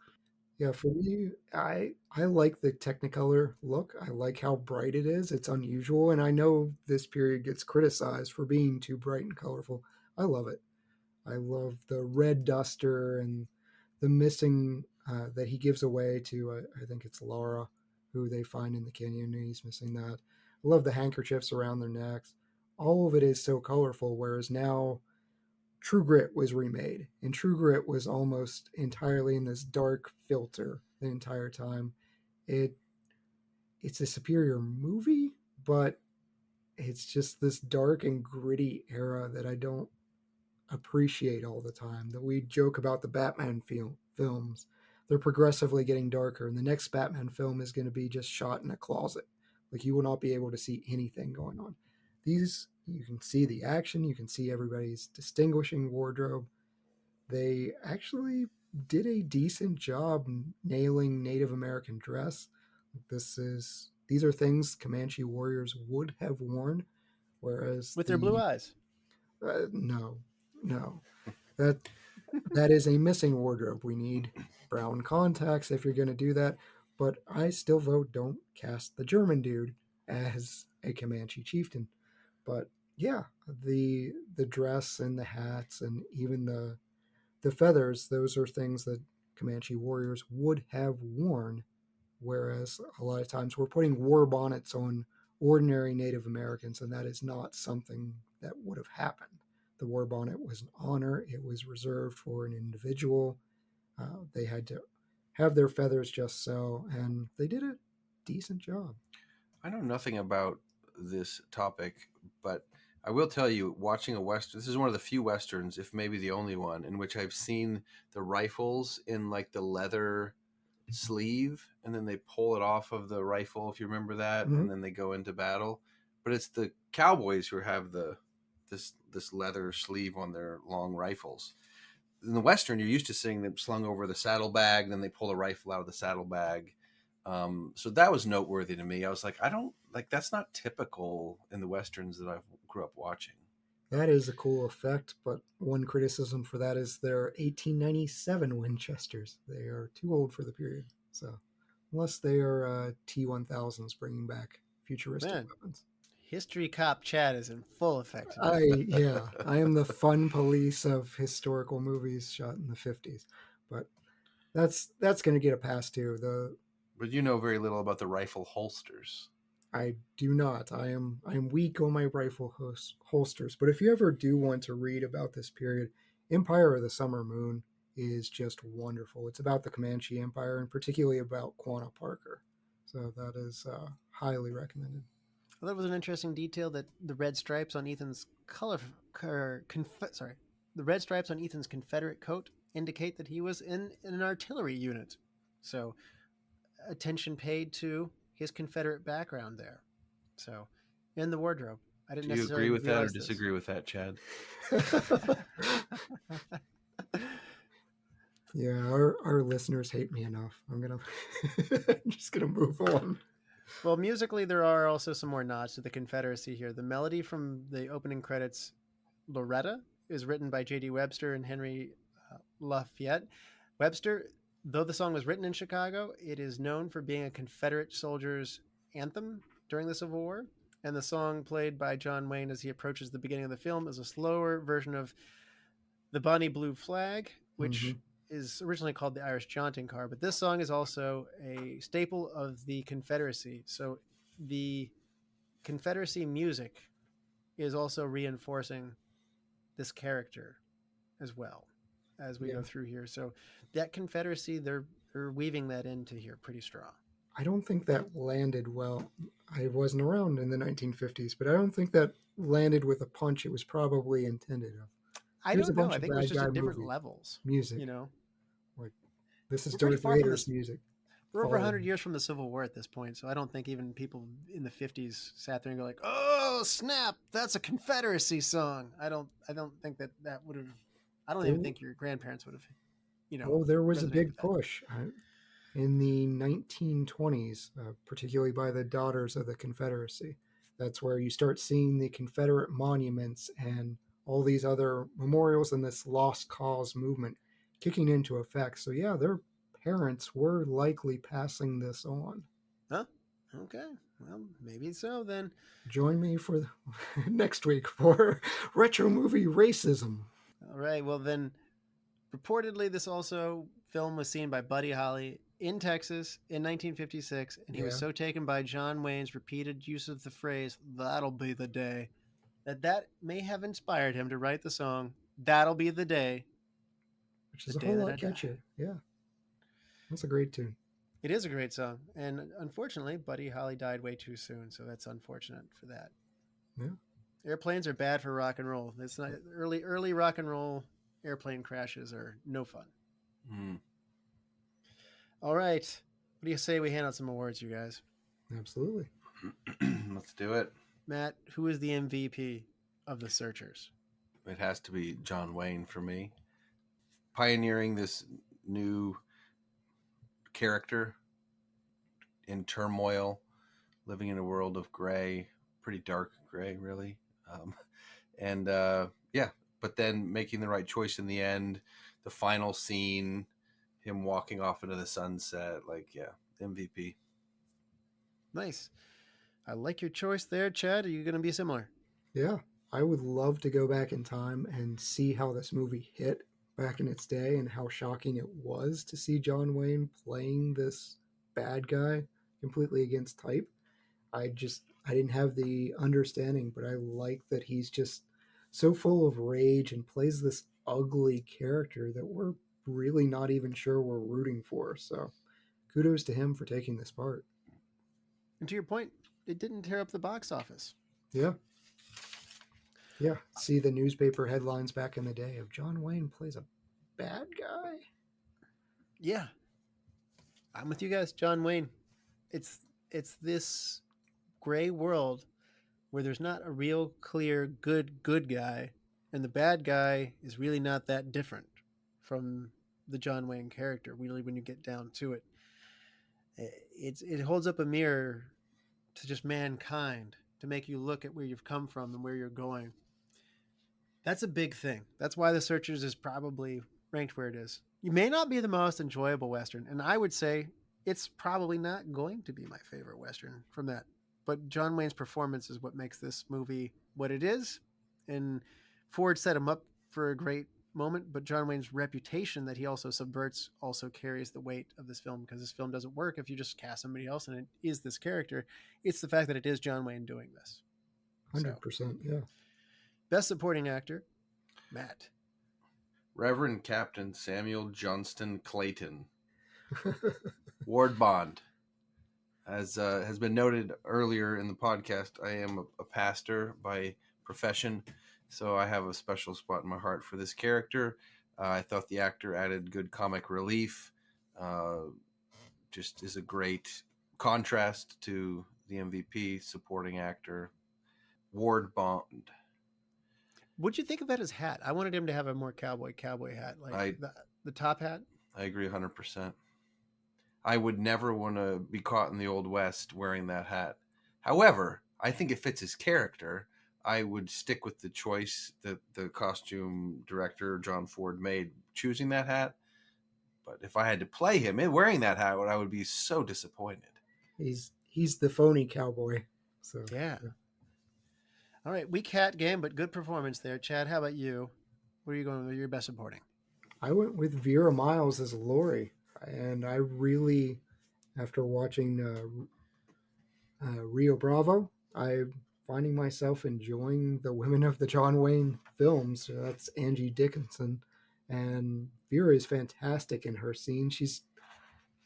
Speaker 3: Yeah, for me, I like the Technicolor look. I like how bright it is. It's unusual, and I know this period gets criticized for being too bright and colorful. I love it. I love the red duster and the missing that he gives away to, I think it's Laura, who they find in the canyon, and he's missing that. I love the handkerchiefs around their necks. all of it is so colorful, whereas now True Grit was remade, and True Grit was almost entirely in this dark filter the entire time. It's a superior movie, but it's just this dark and gritty era that I don't appreciate all the time. That we joke about the Batman films. They're progressively getting darker, and the next Batman film is going to be just shot in a closet. Like, you will not be able to see anything going on. These, you can see the action, you can see everybody's distinguishing wardrobe. They actually did a decent job nailing Native American dress. These are things Comanche warriors would have worn, whereas
Speaker 2: with their blue eyes.
Speaker 3: No, that is a missing wardrobe. We need brown contacts if you're going to do that. But I still vote don't cast the German dude as a Comanche chieftain. But yeah, the dress and the hats and even the feathers, those are things that Comanche warriors would have worn. Whereas a lot of times we're putting war bonnets on ordinary Native Americans, and that is not something that would have happened. The war bonnet was an honor. It was reserved for an individual. They had to have their feathers just so, and they did a decent job.
Speaker 4: I know nothing about this topic, but I will tell you, watching a Western, this is one of the few Westerns, if maybe the only one, in which I've seen the rifles in like the leather sleeve, and then they pull it off of the rifle, if you remember that, and then they go into battle. But it's the cowboys who have this leather sleeve on their long rifles. In the Western, you're used to seeing them slung over the saddlebag, then they pull the rifle out of the saddlebag. So that was noteworthy to me. I was like, that's not typical in the Westerns that I grew up watching.
Speaker 3: That is a cool effect, but one criticism for that is their 1897 Winchesters. They are too old for the period. So unless they are T-1000s bringing back futuristic weapons.
Speaker 2: History cop Chad is in full effect.
Speaker 3: I am the fun police of historical movies shot in the 50s. But that's going to get a pass too.
Speaker 4: But you know very little about the rifle holsters.
Speaker 3: I do not. I am weak on my rifle holsters. But if you ever do want to read about this period, Empire of the Summer Moon is just wonderful. It's about the Comanche Empire and particularly about Quanah Parker. So that is highly recommended.
Speaker 2: Well, that was an interesting detail that the red stripes on Ethan's the red stripes on Ethan's Confederate coat indicate that he was in an artillery unit. So attention paid to his Confederate background there. So, in the wardrobe. I didn't necessarily
Speaker 4: agree with that or
Speaker 2: this.
Speaker 4: disagree with that, Chad?
Speaker 3: Yeah, our listeners hate me enough. I'm just gonna move on.
Speaker 2: Well, musically, there are also some more nods to the Confederacy here. The melody from the opening credits, Loretta, is written by J.D. Webster and Henry Lafayette. Webster, though the song was written in Chicago, it is known for being a Confederate soldiers' anthem during the Civil War. And the song played by John Wayne as he approaches the beginning of the film is a slower version of the Bonnie Blue Flag, which is originally called the Irish Jaunting Car. But this song is also a staple of the Confederacy. So the Confederacy music is also reinforcing this character as well as we go through here. So that Confederacy, they're weaving that into here pretty strong.
Speaker 3: I don't think that landed well. I wasn't around in the 1950s, but I don't think that landed with a punch it was probably intended of.
Speaker 2: I don't know. I think it was just at different levels.
Speaker 3: Music.
Speaker 2: You know?
Speaker 3: Like, this is Darth Vader's music.
Speaker 2: We're over 100 years from the Civil War at this point, so I don't think even people in the 50s sat there and go like, "Oh, snap, that's a Confederacy song." I don't think that would have... I don't even think your grandparents would have,
Speaker 3: Oh, there was a big push in the 1920s, particularly by the Daughters of the Confederacy. That's where you start seeing the Confederate monuments and all these other memorials and this lost cause movement kicking into effect. So yeah, their parents were likely passing this on.
Speaker 2: Huh? Okay. Well, maybe so then.
Speaker 3: Join me for next week for Retro Movie Racism.
Speaker 2: All right. Well, then, reportedly, this film was seen by Buddy Holly in Texas in 1956, and he was so taken by John Wayne's repeated use of the phrase, "That'll be the day," that may have inspired him to write the song "That'll Be the Day,"
Speaker 3: which is a whole lot catchier. Yeah, that's a great tune.
Speaker 2: It is a great song, and unfortunately, Buddy Holly died way too soon, so that's unfortunate for that.
Speaker 3: Yeah,
Speaker 2: airplanes are bad for rock and roll. It's not early rock and roll airplane crashes are no fun. All right, what do you say we hand out some awards, you guys?
Speaker 3: Absolutely.
Speaker 4: Let's do it.
Speaker 2: Matt, who is the MVP of The Searchers?
Speaker 4: It has to be John Wayne for me. Pioneering this new character in turmoil, living in a world of gray, pretty dark gray, really. But then making the right choice in the end, the final scene, him walking off into the sunset, MVP.
Speaker 2: Nice. I like your choice there, Chad. Are you going to be similar?
Speaker 3: Yeah, I would love to go back in time and see how this movie hit back in its day and how shocking it was to see John Wayne playing this bad guy completely against type. I didn't have the understanding, but I like that he's just so full of rage and plays this ugly character that we're really not even sure we're rooting for. So kudos to him for taking this part.
Speaker 2: And to your point, it didn't tear up the box office.
Speaker 3: Yeah. Yeah. See the newspaper headlines back in the day of John Wayne plays a bad guy.
Speaker 2: Yeah. I'm with you guys. John Wayne. It's this gray world where there's not a real clear good guy, and the bad guy is really not that different from the John Wayne character, really, when you get down to it. It holds up a mirror to just mankind, to make you look at where you've come from and where you're going. That's a big thing. That's why The Searchers is probably ranked where it is. You may not be the most enjoyable Western, and I would say it's probably not going to be my favorite Western from that. But John Wayne's performance is what makes this movie what it is. And Ford set him up for a great moment, but John Wayne's reputation that he also subverts also carries the weight of this film, because this film doesn't work if you just cast somebody else and it is this character. It's the fact that it is John Wayne doing this.
Speaker 3: 100%, yeah.
Speaker 2: Best supporting actor, Matt.
Speaker 4: Reverend Captain Samuel Johnston Clayton. Ward Bond. As has been noted earlier in the podcast, I am a pastor by profession, so I have a special spot in my heart for this character. I thought the actor added good comic relief. Just is a great contrast to the MVP supporting actor, Ward Bond.
Speaker 2: What'd you think of that his hat? I wanted him to have a more cowboy hat, like the top hat.
Speaker 4: I agree 100%. I would never want to be caught in the Old West wearing that hat. However, I think it fits his character. I would stick with the choice that the costume director, John Ford, made, choosing that hat. But if I had to play him wearing that hat, I would be so disappointed.
Speaker 3: He's the phony cowboy. So
Speaker 2: yeah. All right, weak hat game, but good performance there. Chad, how about you? Where are you going with your best supporting?
Speaker 3: I went with Vera Miles as Lori. And I really, after watching Rio Bravo, I'm finding myself enjoying the women of the John Wayne films. That's Angie Dickinson. And Vera is fantastic in her scene. She's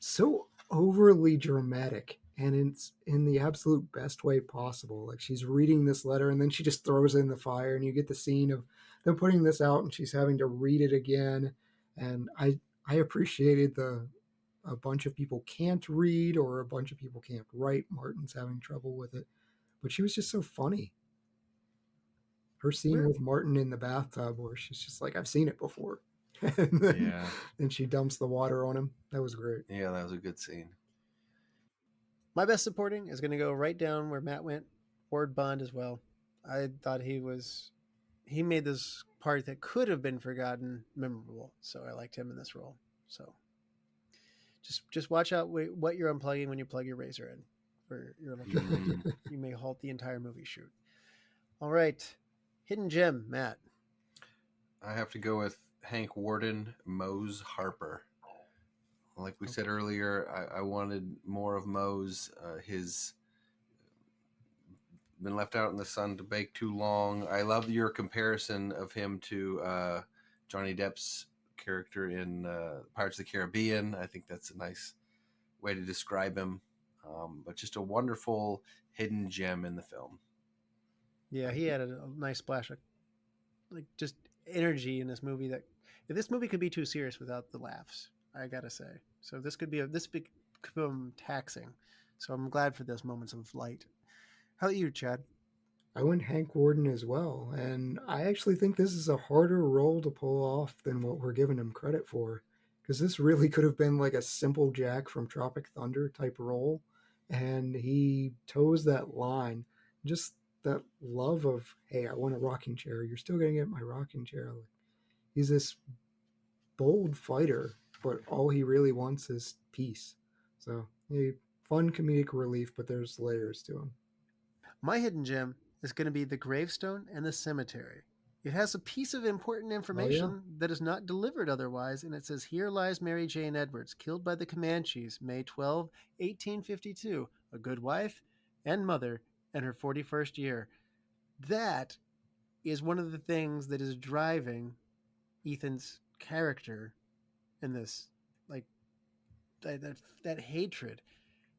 Speaker 3: so overly dramatic, and it's in the absolute best way possible. Like, she's reading this letter, and then she just throws it in the fire, and you get the scene of them putting this out, and she's having to read it again. And I appreciated a bunch of people can't read or a bunch of people can't write. Martin's having trouble with it. But she was just so funny. Her scene with Martin in the bathtub where she's just like, I've seen it before. And she dumps the water on him. That was great.
Speaker 4: Yeah, that was a good scene.
Speaker 2: My best supporting is going to go right down where Matt went. Ward Bond as well. I thought he made this part that could have been forgotten memorable. So I liked him in this role. So just watch out what you're unplugging when you plug your razor in for your electric. You may halt the entire movie shoot. All right. Hidden gem, Matt.
Speaker 4: I have to go with Hank Worden, Mose Harper. Like we said earlier, I wanted more of Mose. His been left out in the sun to bake too long. I love your comparison of him to Johnny Depp's character in Pirates of the Caribbean. I think that's a nice way to describe him. But just a wonderful hidden gem in the film.
Speaker 2: Yeah, he had a nice splash of like just energy in this movie that if this movie could be too serious without the laughs, I gotta say. So this could become taxing. So I'm glad for those moments of light. How about you, Chad?
Speaker 3: I went Hank Worden as well, and I actually think this is a harder role to pull off than what we're giving him credit for, because this really could have been like a simple Jack from Tropic Thunder type role, and he toes that line. Just that love of, hey, I want a rocking chair. You're still going to get my rocking chair. Like, he's this bold fighter, but all he really wants is peace. So, a fun comedic relief, but there's layers to him.
Speaker 2: My hidden gem is going to be the gravestone and the cemetery. It has a piece of important information that is not delivered otherwise, and it says, "Here lies Mary Jane Edwards, killed by the Comanches, May 12, 1852, a good wife and mother in her 41st year." That is one of the things that is driving Ethan's character in this, like that hatred.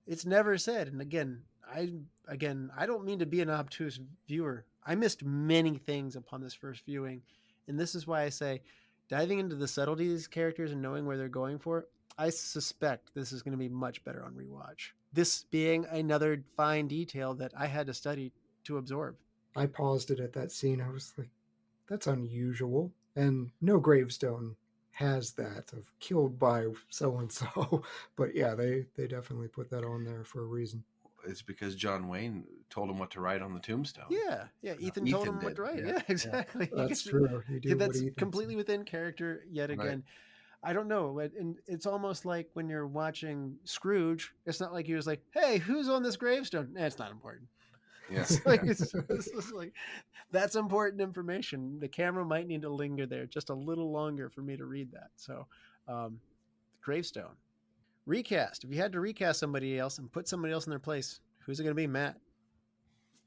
Speaker 2: It's never said, and again, I don't mean to be an obtuse viewer. I missed many things upon this first viewing, and this is why I say, diving into the subtlety of these characters and knowing where they're going for, I suspect this is going to be much better on rewatch. This being another fine detail that I had to study to absorb.
Speaker 3: I paused it at that scene. I was like, that's unusual. And no gravestone has that of killed by so-and-so. But yeah, they definitely put that on there for a reason.
Speaker 4: It's because John Wayne told him what to write on the tombstone.
Speaker 2: Yeah. Ethan told him what to write. Yeah, exactly.
Speaker 3: Yeah. That's true.
Speaker 2: That's completely within character yet again. Right. I don't know. And it's almost like when you're watching Scrooge, it's not like he was like, "Hey, who's on this gravestone?" It's not important.
Speaker 4: Yes.
Speaker 2: It's like, that's important information. The camera might need to linger there just a little longer for me to read that. So, gravestone. Recast. If you had to recast somebody else and put somebody else in their place, who's it going to be, Matt?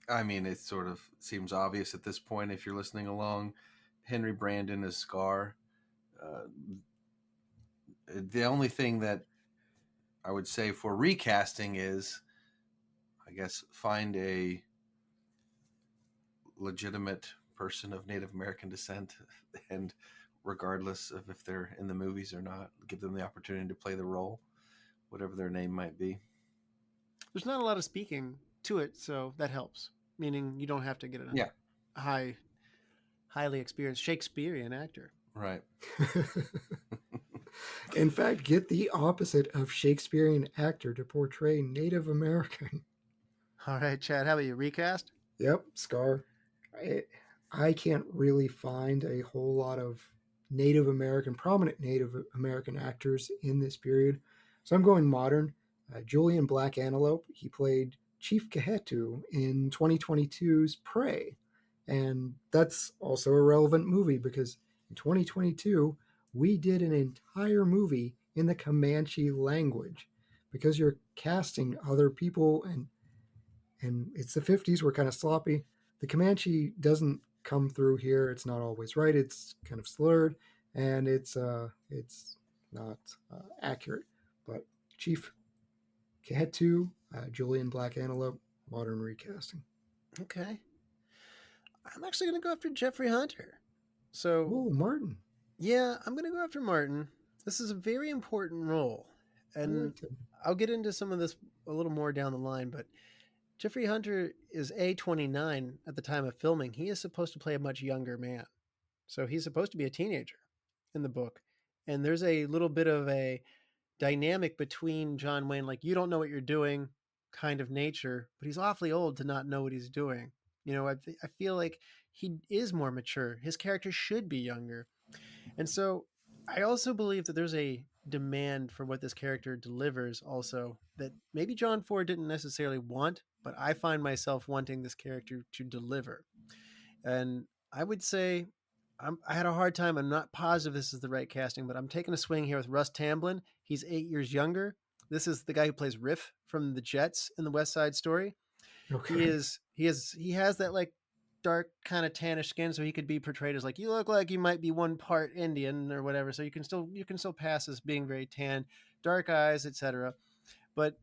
Speaker 4: I mean, it sort of seems obvious at this point if you're listening along. Henry Brandon as Scar. The only thing that I would say for recasting is, I guess, find a legitimate person of Native American descent, and regardless of if they're in the movies or not, give them the opportunity to play the role, whatever their name might be.
Speaker 2: There's not a lot of speaking to it, so that helps. Meaning you don't have to get a highly experienced Shakespearean actor.
Speaker 4: Right.
Speaker 3: In fact, get the opposite of Shakespearean actor to portray Native American.
Speaker 2: All right, Chad, how about you? Recast?
Speaker 3: Yep, Scar. I can't really find a whole lot of prominent Native American actors in this period. So I'm going modern. Julian Black Antelope, he played Chief Kahetu in 2022's Prey. And that's also a relevant movie because in 2022, we did an entire movie in the Comanche language because you're casting other people and it's the 50s, we're kind of sloppy. The Comanche doesn't come through here. It's not always right. It's kind of slurred and it's not accurate. But Chief Kahetu, Julian Black Antelope, modern recasting.
Speaker 2: Okay. I'm actually going to go after Jeffrey Hunter. So,
Speaker 3: Martin.
Speaker 2: Yeah, I'm going to go after Martin. This is a very important role. And I'll get into some of this a little more down the line, but Jeffrey Hunter is 29 at the time of filming. He is supposed to play a much younger man. So he's supposed to be a teenager in the book. And there's a little bit of a dynamic between John Wayne, like, you don't know what you're doing kind of nature, but he's awfully old to not know what he's doing. You know, I feel like he is more mature. His character should be younger. And so I also believe that there's a demand for what this character delivers also that maybe John Ford didn't necessarily want, but I find myself wanting this character to deliver. And I would say I had a hard time. I'm not positive this is the right casting, but I'm taking a swing here with Russ Tamblyn. He's 8 years younger. This is the guy who plays Riff from the Jets in the West Side Story. Okay. He is he has that like dark kind of tannish skin, so he could be portrayed as like, you look like you might be one part Indian or whatever. So you can still pass as being very tan, dark eyes, etc. But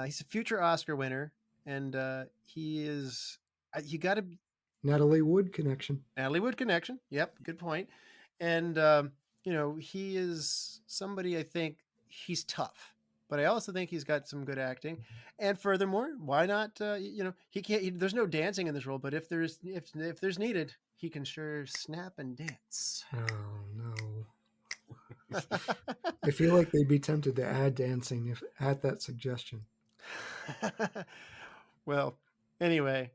Speaker 2: he's a future Oscar winner, and he is. You got to
Speaker 3: Natalie Wood connection.
Speaker 2: Natalie Wood connection. Yep, good point. And he is somebody. I think he's tough, but I also think he's got some good acting. And furthermore, why not? He can't. There's no dancing in this role, but if there's needed, he can sure snap and dance.
Speaker 3: Oh no! I feel like they'd be tempted to add dancing at that suggestion.
Speaker 2: Well, anyway.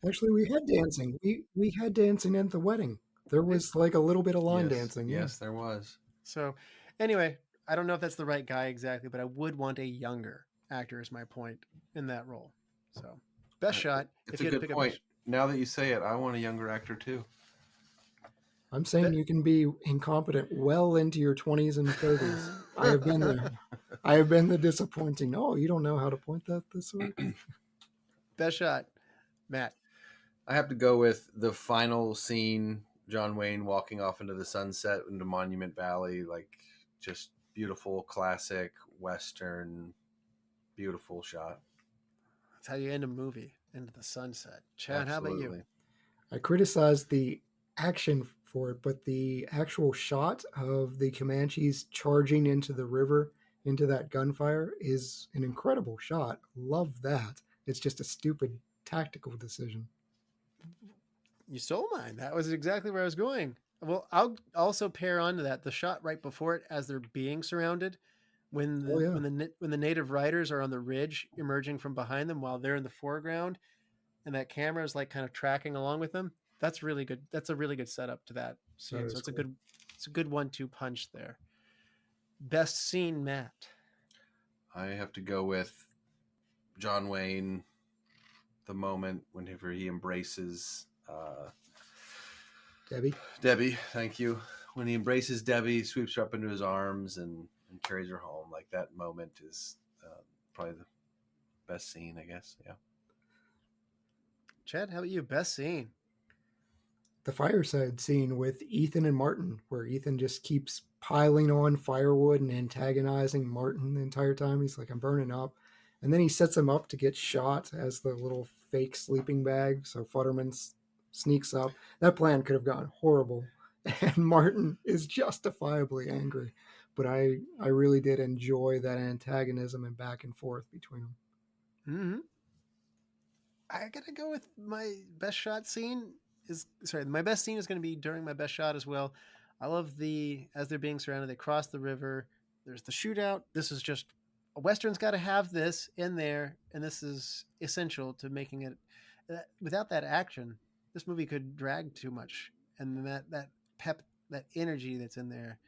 Speaker 3: Actually, we had dancing. We had dancing at the wedding. There was like a little bit of line dancing.
Speaker 4: Yes, there was.
Speaker 2: So, anyway, I don't know if that's the right guy exactly, but I would want a younger actor, is my point, in that role. So, best shot.
Speaker 4: It's a good point. Now that you say it, I want a younger actor too.
Speaker 3: I'm saying you can be incompetent well into your 20s and 30s. I have been there. I have been the disappointing. Oh, you don't know how to point that this way?
Speaker 2: Best shot. Matt.
Speaker 4: I have to go with the final scene, John Wayne walking off into the sunset into Monument Valley, like just beautiful, classic, Western, beautiful shot.
Speaker 2: That's how you end a movie, into the sunset. Chad,
Speaker 4: Absolutely.
Speaker 2: How about you?
Speaker 3: I criticized the action for it, but the actual shot of the Comanches charging into the river, into that gunfire, is an incredible shot. Love that. It's just a stupid tactical decision.
Speaker 2: You stole mine. That was exactly where I was going. Well, I'll also pair on to that. The shot right before it, as they're being surrounded, when the native riders are on the ridge emerging from behind them while they're in the foreground, and that camera is like kind of tracking along with them. That's really good. That's a really good setup to that scene. So it's cool. It's a good 1-2 punch there. Best scene, Matt.
Speaker 4: I have to go with John Wayne. The moment whenever he embraces Debbie, thank you. When he embraces Debbie, sweeps her up into his arms and carries her home. Like, that moment is probably the best scene, I guess. Yeah.
Speaker 2: Chad, how about you? Best scene?
Speaker 3: The fireside scene with Ethan and Martin, where Ethan just keeps piling on firewood and antagonizing Martin the entire time. He's like, I'm burning up. And then he sets him up to get shot as the little fake sleeping bag. So Futterman sneaks up. That plan could have gone horrible. And Martin is justifiably angry. But I really did enjoy that antagonism and back and forth between them.
Speaker 2: Mm-hmm. I got to go with my best shot scene. My best scene is going to be during my best shot as well. I love as they're being surrounded, they cross the river. There's the shootout. This is just, a Western's got to have this in there, and this is essential to making it. Without that action, this movie could drag too much. And that pep, that energy that's in there,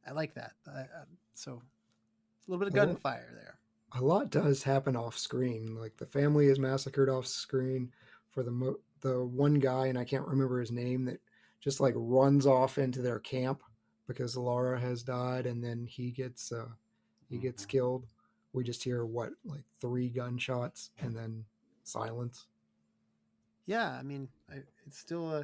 Speaker 2: I like that. So a little bit of gunfire there.
Speaker 3: A lot does happen off screen. Like, the family is massacred off screen for the one guy, and I can't remember his name, that just like runs off into their camp because Laura has died, and then he gets killed. We just hear like 3 gunshots and then silence.
Speaker 2: Yeah, I mean, it's still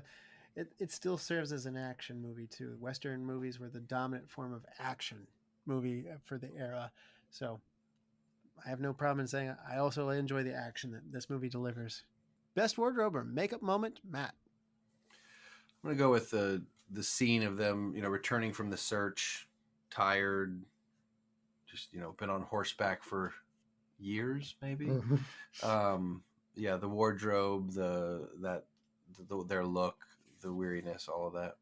Speaker 2: it still serves as an action movie too. Western movies were the dominant form of action movie for the era, so I have no problem in saying I also enjoy the action that this movie delivers. Best wardrobe or makeup moment, Matt.
Speaker 4: I'm gonna go with the scene of them, returning from the search, tired, just been on horseback for years, maybe. Mm-hmm. The wardrobe, their look, the weariness, all of that.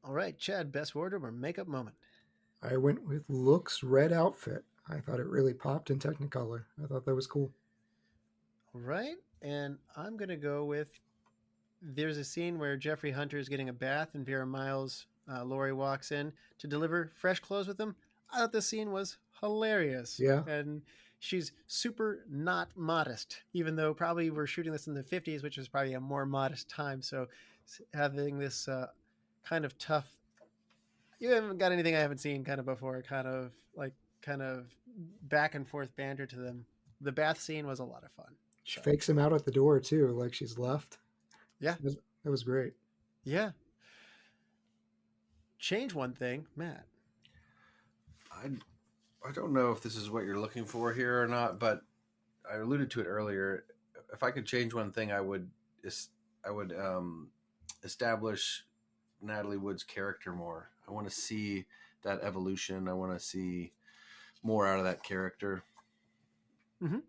Speaker 2: All right, Chad, best wardrobe or makeup moment.
Speaker 3: I went with Look's red outfit. I thought it really popped in Technicolor. I thought that was cool.
Speaker 2: All right, and I'm gonna go with. There's a scene where Jeffrey Hunter is getting a bath, and Vera Miles, Laurie walks in to deliver fresh clothes with him. I thought this scene was hilarious.
Speaker 3: Yeah.
Speaker 2: And she's super not modest, even though probably we're shooting this in the 50s, which is probably a more modest time. So having this kind of tough, you haven't got anything I haven't seen kind of before, kind of back and forth banter to them. The bath scene was a lot of fun.
Speaker 3: She fakes him out at the door too, like she's left.
Speaker 2: Yeah.
Speaker 3: That was great.
Speaker 2: Yeah. Change one thing, Matt.
Speaker 4: I don't know if this is what you're looking for here or not, but I alluded to it earlier. If I could change one thing, I would establish Natalie Wood's character more. I want to see that evolution. I want to see more out of that character.
Speaker 2: Mm-hmm.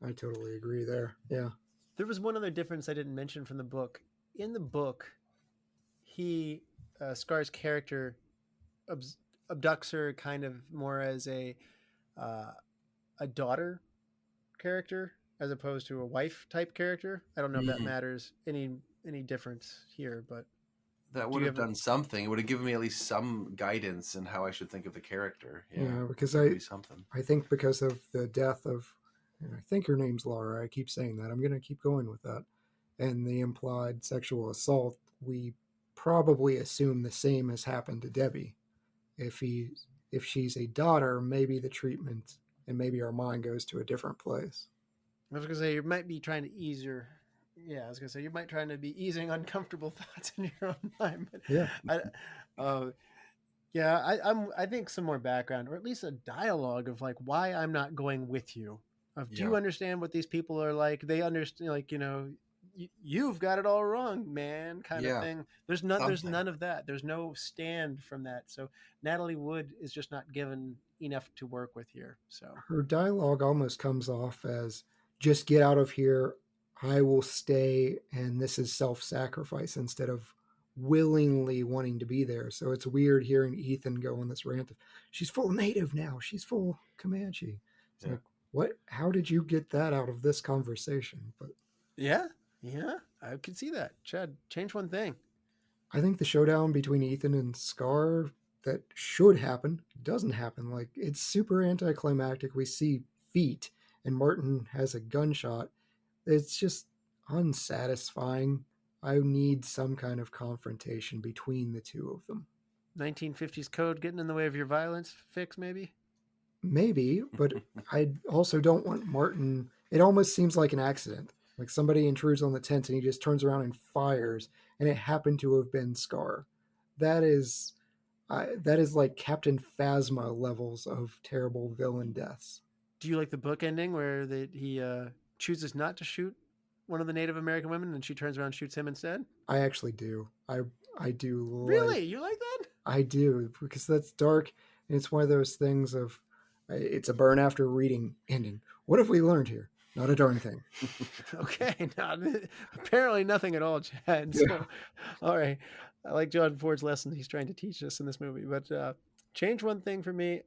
Speaker 3: I totally agree there. Yeah.
Speaker 2: There was one other difference I didn't mention from the book. In the book, Scar's character abducts her kind of more as a daughter character as opposed to a wife type character. I don't know if that matters any difference here, but
Speaker 4: that would have done something. It would have given me at least some guidance in how I should think of the character.
Speaker 3: Yeah, because I think because of the death of, and I think her name's Laura. I keep saying that. I'm going to keep going with that. And the implied sexual assault, we probably assume the same has happened to Debbie. If she's a daughter, maybe the treatment and maybe our mind goes to a different place.
Speaker 2: I was going to say, you might be trying to ease your... Yeah, I was going to say, you might try to be easing uncomfortable thoughts in your own mind. But I think some more background, or at least a dialogue of like why I'm not going with you. Do you understand what these people are like? They understand, like, you've got it all wrong, man, kind of thing. There's none of that. There's no stand from that. So Natalie Wood is just not given enough to work with here. So
Speaker 3: her dialogue almost comes off as, just get out of here. I will stay. And this is self-sacrifice instead of willingly wanting to be there. So it's weird hearing Ethan go on this rant of, she's full Native now. She's full Comanche. It's like, what? How did you get that out of this conversation? But
Speaker 2: yeah, I could see that. Chad, change one thing.
Speaker 3: I think the showdown between Ethan and Scar that should happen doesn't happen. Like, it's super anticlimactic. We see feet and Martin has a gunshot. It's just unsatisfying. I need some kind of confrontation between the two of them.
Speaker 2: 1950s code getting in the way of your violence fix, maybe?
Speaker 3: Maybe, but I also don't want Martin. It almost seems like an accident. Like somebody intrudes on the tent and he just turns around and fires, and it happened to have been Scar. That is like Captain Phasma levels of terrible villain deaths.
Speaker 2: Do you like the book ending where he chooses not to shoot one of the Native American women and she turns around and shoots him instead?
Speaker 3: I actually do. I do.
Speaker 2: Really? You like that?
Speaker 3: I do, because that's dark, and it's one of those things of, it's a burn after reading ending. What have we learned here? Not a darn thing.
Speaker 2: Okay. Apparently nothing at all, Chad. So, yeah. All right. I like John Ford's lesson he's trying to teach us in this movie. But change one thing for me.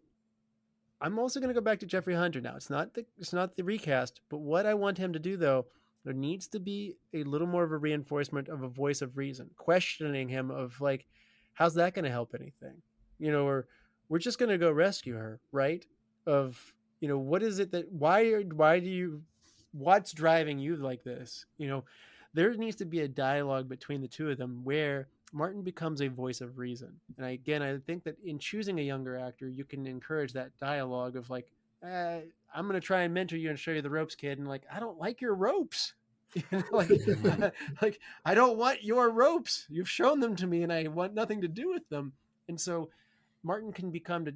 Speaker 2: I'm also going to go back to Jeffrey Hunter now. It's not the recast, but what I want him to do, though, there needs to be a little more of a reinforcement of a voice of reason, questioning him of like, how's that going to help anything? Or we're just going to go rescue her, right? Of, what is it that, what's driving you like this? There needs to be a dialogue between the two of them where Martin becomes a voice of reason. And I think that in choosing a younger actor, you can encourage that dialogue of like, I'm going to try and mentor you and show you the ropes, kid. And like, I don't like your ropes. like, I don't want your ropes. You've shown them to me and I want nothing to do with them. And so Martin can become to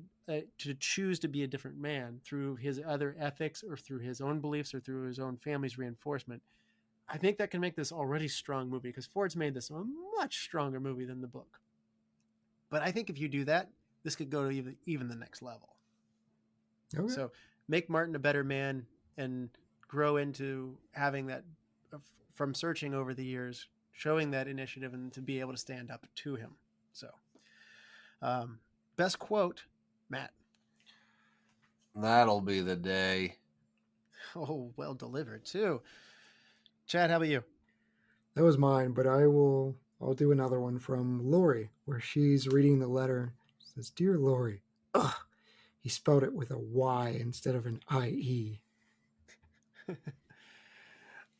Speaker 2: choose to be a different man through his other ethics or through his own beliefs or through his own family's reinforcement. I think that can make this already strong movie because Ford's made this a much stronger movie than the book. But I think if you do that, this could go to even the next level. Okay. So make Martin a better man and grow into having that from searching over the years, showing that initiative and to be able to stand up to him. So best quote, Matt.
Speaker 4: That'll be the day.
Speaker 2: Oh, well delivered too. Chad, how about you?
Speaker 3: That was mine, but I'll do another one from Lori, where she's reading the letter. It says, "Dear Lori," he spelled it with a Y instead of an IE.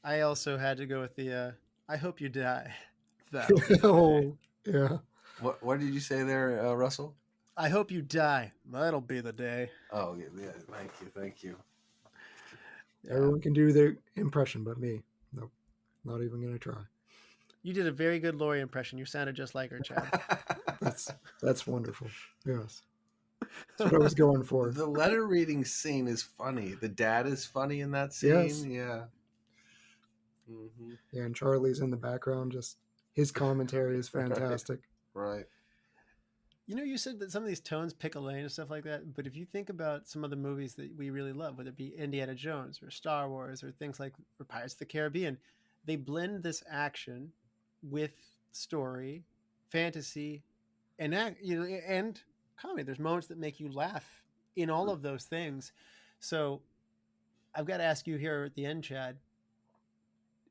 Speaker 2: I also had to go with the "I hope you die."
Speaker 3: Oh, yeah.
Speaker 4: What did you say there, Russell?
Speaker 2: I hope you die. That'll be the day.
Speaker 4: Oh, yeah. Thank you.
Speaker 3: Everyone can do their impression, but me. Nope. Not even going to try.
Speaker 2: You did a very good Lori impression. You sounded just like her, Chad.
Speaker 3: That's wonderful. Yes. That's what I was going for.
Speaker 4: The letter reading scene is funny. The dad is funny in that scene.
Speaker 3: Yes.
Speaker 4: Yeah. Mm-hmm.
Speaker 3: Yeah, and Charlie's in the background. Just his commentary is fantastic.
Speaker 4: Right.
Speaker 2: You know, you said that some of these tones pick a lane and stuff like that, but if you think about some of the movies that we really love, whether it be Indiana Jones or Star Wars or things like or Pirates of the Caribbean, they blend this action with story, fantasy, and and comedy. There's moments that make you laugh in all of those things. So I've got to ask you here at the end, Chad,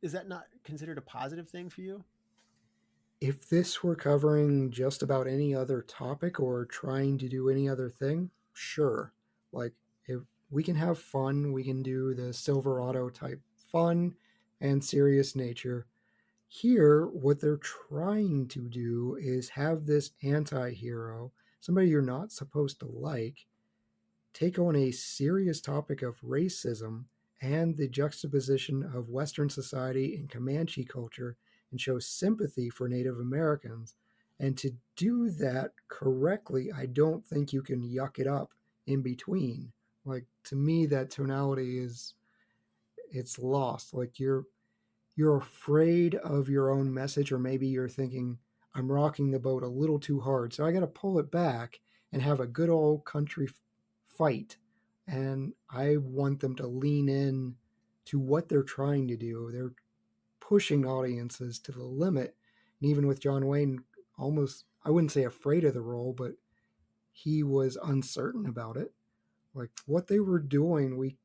Speaker 2: is that not considered a positive thing for you?
Speaker 3: If this were covering just about any other topic or trying to do any other thing, sure. Like, if we can have fun, we can do the Silverado type fun and serious nature. Here, what they're trying to do is have this anti-hero, somebody you're not supposed to like, take on a serious topic of racism and the juxtaposition of Western society and Comanche culture and show sympathy for Native Americans. And to do that correctly, I don't think you can yuck it up in between. Like, to me, that tonality it's lost. Like, you're afraid of your own message, or maybe you're thinking, I'm rocking the boat a little too hard, so I got to pull it back and have a good old country fight. And I want them to lean in to what they're trying to do. They're pushing audiences to the limit. And even with John Wayne, almost, I wouldn't say afraid of the role, but he was uncertain about it. Like, what they were doing,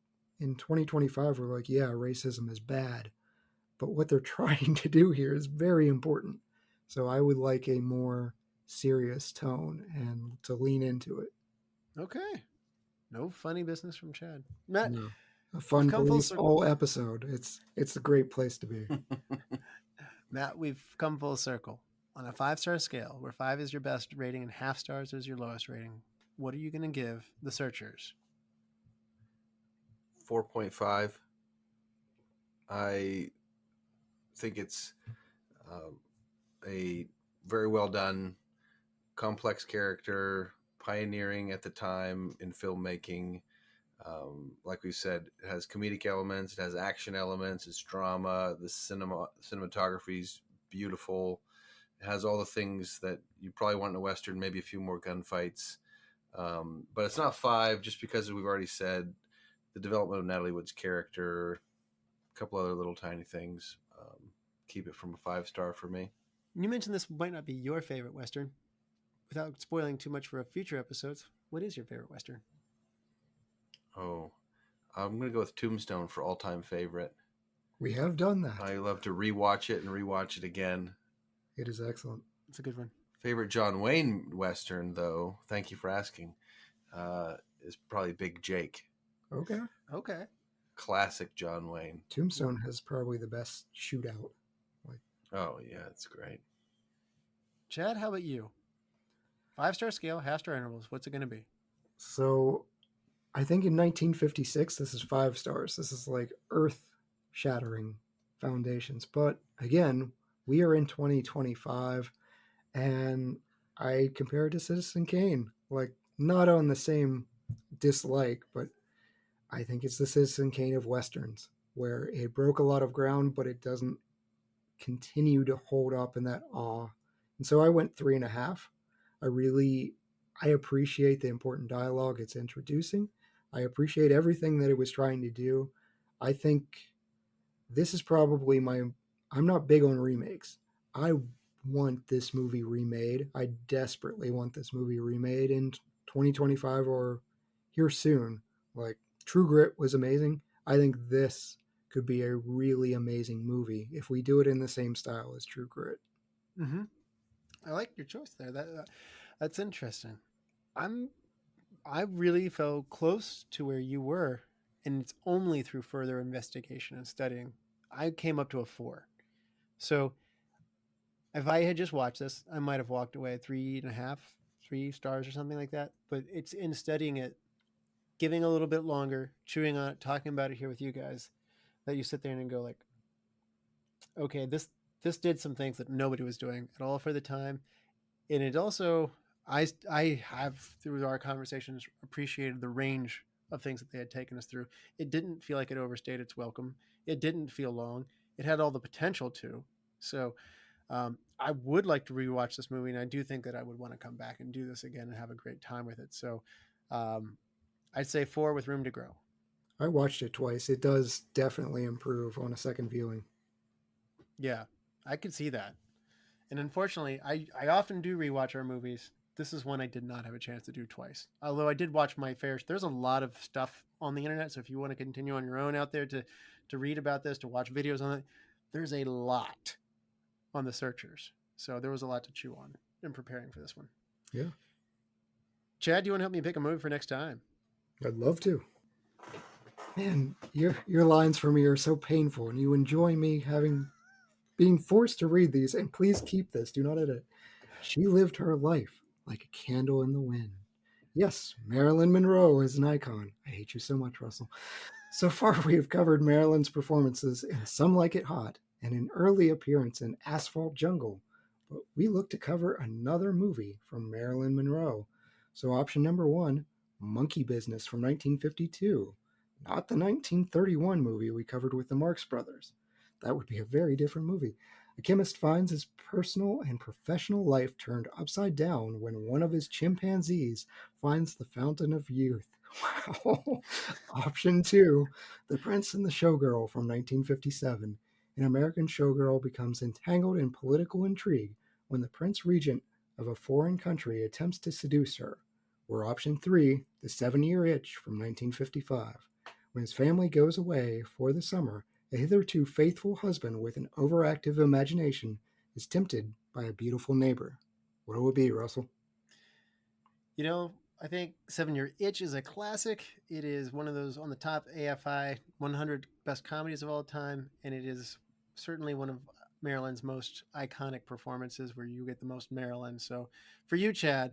Speaker 3: in 2025, we're like, yeah, racism is bad. But what they're trying to do here is very important. So I would like a more serious tone and to lean into it.
Speaker 2: Okay. No funny business from Chad. Matt,
Speaker 3: no. A fun police all episode. It's a great place to be.
Speaker 2: Matt, we've come full circle. On a 5-star scale, where 5 is your best rating and half stars is your lowest rating, what are you going to give The Searchers?
Speaker 4: 4.5. I think it's a very well done, complex character, pioneering at the time in filmmaking. Like we said, it has comedic elements, it has action elements, it's drama, the cinematography is beautiful. It has all the things that you probably want in a Western, maybe a few more gunfights. But it's not 5 just because we've already said the development of Natalie Wood's character, a couple other little tiny things. Keep it from a 5-star for me.
Speaker 2: You mentioned this might not be your favorite Western. Without spoiling too much for future episodes, what is your favorite Western?
Speaker 4: Oh, I'm going to go with Tombstone for all-time favorite.
Speaker 3: We have done that.
Speaker 4: I love to rewatch it and rewatch it again.
Speaker 3: It is excellent.
Speaker 2: It's a good one.
Speaker 4: Favorite John Wayne Western, though, thank you for asking, is probably Big Jake.
Speaker 3: Okay.
Speaker 4: Classic John Wayne.
Speaker 3: Tombstone has probably the best shootout.
Speaker 4: Oh, yeah, it's great.
Speaker 2: Chad, how about you? 5-star scale, half-star intervals. What's it going to be?
Speaker 3: So I think in 1956, this is 5 stars. This is like earth-shattering foundations. But again, we are in 2025, and I compare it to Citizen Kane. Like, not on the same dislike, but I think it's the Citizen Kane of Westerns, where it broke a lot of ground, but it doesn't continue to hold up in that awe. And so I went 3.5. I appreciate the important dialogue it's introducing. I appreciate everything that it was trying to do. I think this is probably I'm not big on remakes. I want this movie remade. I desperately want this movie remade in 2025 or here soon. Like, True Grit was amazing. I think this could be a really amazing movie if we do it in the same style as True Grit.
Speaker 2: Mm-hmm. I like your choice there. That's interesting. I really felt close to where you were, and it's only through further investigation and studying. I came up to a 4. So if I had just watched this, I might have walked away 3.5, 3 stars or something like that. But it's in studying it, giving a little bit longer, chewing on it, talking about it here with you guys, that you sit there and go like, okay, this did some things that nobody was doing at all for the time. And it also, I have, through our conversations, appreciated the range of things that they had taken us through. It didn't feel like it overstayed its welcome. It didn't feel long. It had all the potential to. So I would like to rewatch this movie, and I do think that I would want to come back and do this again and have a great time with it. So I'd say 4 with room to grow.
Speaker 3: I watched it twice. It does definitely improve on a second viewing.
Speaker 2: Yeah, I could see that. And unfortunately, I often do rewatch our movies. This is one I did not have a chance to do twice. Although I did watch my fair. There's a lot of stuff on the internet. So if you want to continue on your own out there to read about this, to watch videos on it, there's a lot on the searchers. So there was a lot to chew on in preparing for this one.
Speaker 3: Yeah.
Speaker 2: Chad, do you want to help me pick a movie for next time?
Speaker 3: I'd love to. Man, your lines for me are so painful, and you enjoy me being forced to read these. And please keep this. Do not edit. She lived her life like a candle in the wind. Yes, Marilyn Monroe is an icon. I hate you so much, Russell. So far, we have covered Marilyn's performances in Some Like It Hot and an early appearance in Asphalt Jungle. But we look to cover another movie from Marilyn Monroe. So option number 1, Monkey Business from 1952. Not the 1931 movie we covered with the Marx Brothers. That would be a very different movie. A chemist finds his personal and professional life turned upside down when one of his chimpanzees finds the fountain of youth. Wow. Option 2, The Prince and the Showgirl from 1957. An American showgirl becomes entangled in political intrigue when the Prince Regent of a foreign country attempts to seduce her. Or option 3, The 7-Year Itch from 1955. When his family goes away for the summer, a hitherto faithful husband with an overactive imagination is tempted by a beautiful neighbor. What will it be, Russell?
Speaker 2: You know, I think 7-Year Itch is a classic. It is one of those on the top AFI 100 best comedies of all time, and it is certainly one of Marilyn's most iconic performances where you get the most Marilyn. So for you, Chad,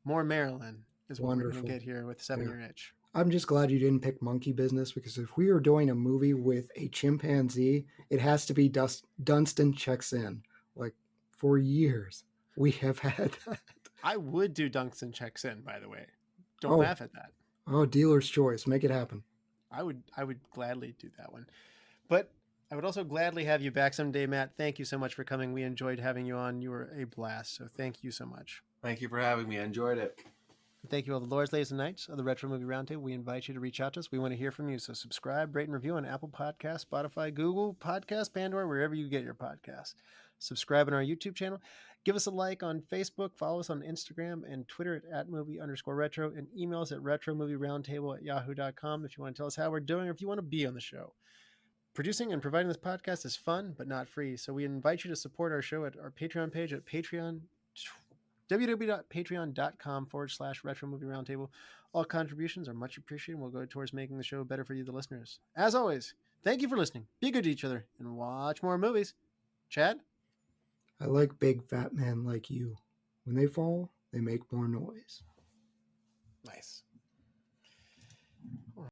Speaker 2: more Marilyn is what we're going to get here with 7-Year Itch.
Speaker 3: I'm just glad you didn't pick Monkey Business, because if we are doing a movie with a chimpanzee, it has to be Dunstan Checks In. Like, for years, we have had that.
Speaker 2: I would do Dunstan Checks In, by the way. Don't laugh at that.
Speaker 3: Oh, dealer's choice. Make it happen.
Speaker 2: I would gladly do that one. But I would also gladly have you back someday, Matt. Thank you so much for coming. We enjoyed having you on. You were a blast. So thank you so much.
Speaker 4: Thank you for having me. I enjoyed it.
Speaker 2: Thank you, all the lords, ladies, and knights of the Retro Movie Roundtable. We invite you to reach out to us. We want to hear from you. So subscribe, rate, and review on Apple Podcasts, Spotify, Google Podcasts, Pandora, wherever you get your podcasts. Subscribe on our YouTube channel. Give us a like on Facebook. Follow us on Instagram and Twitter at @movie_retro, and email us at retromovieroundtable@yahoo.com if you want to tell us how we're doing or if you want to be on the show. Producing and providing this podcast is fun, but not free. So we invite you to support our show at our Patreon page at www.patreon.com/Retro Movie Roundtable. All contributions are much appreciated and will go towards making the show better for you, the listeners. As always, thank you for listening. Be good to each other and watch more movies. Chad?
Speaker 3: I like big fat men like you. When they fall, they make more noise.
Speaker 2: Nice.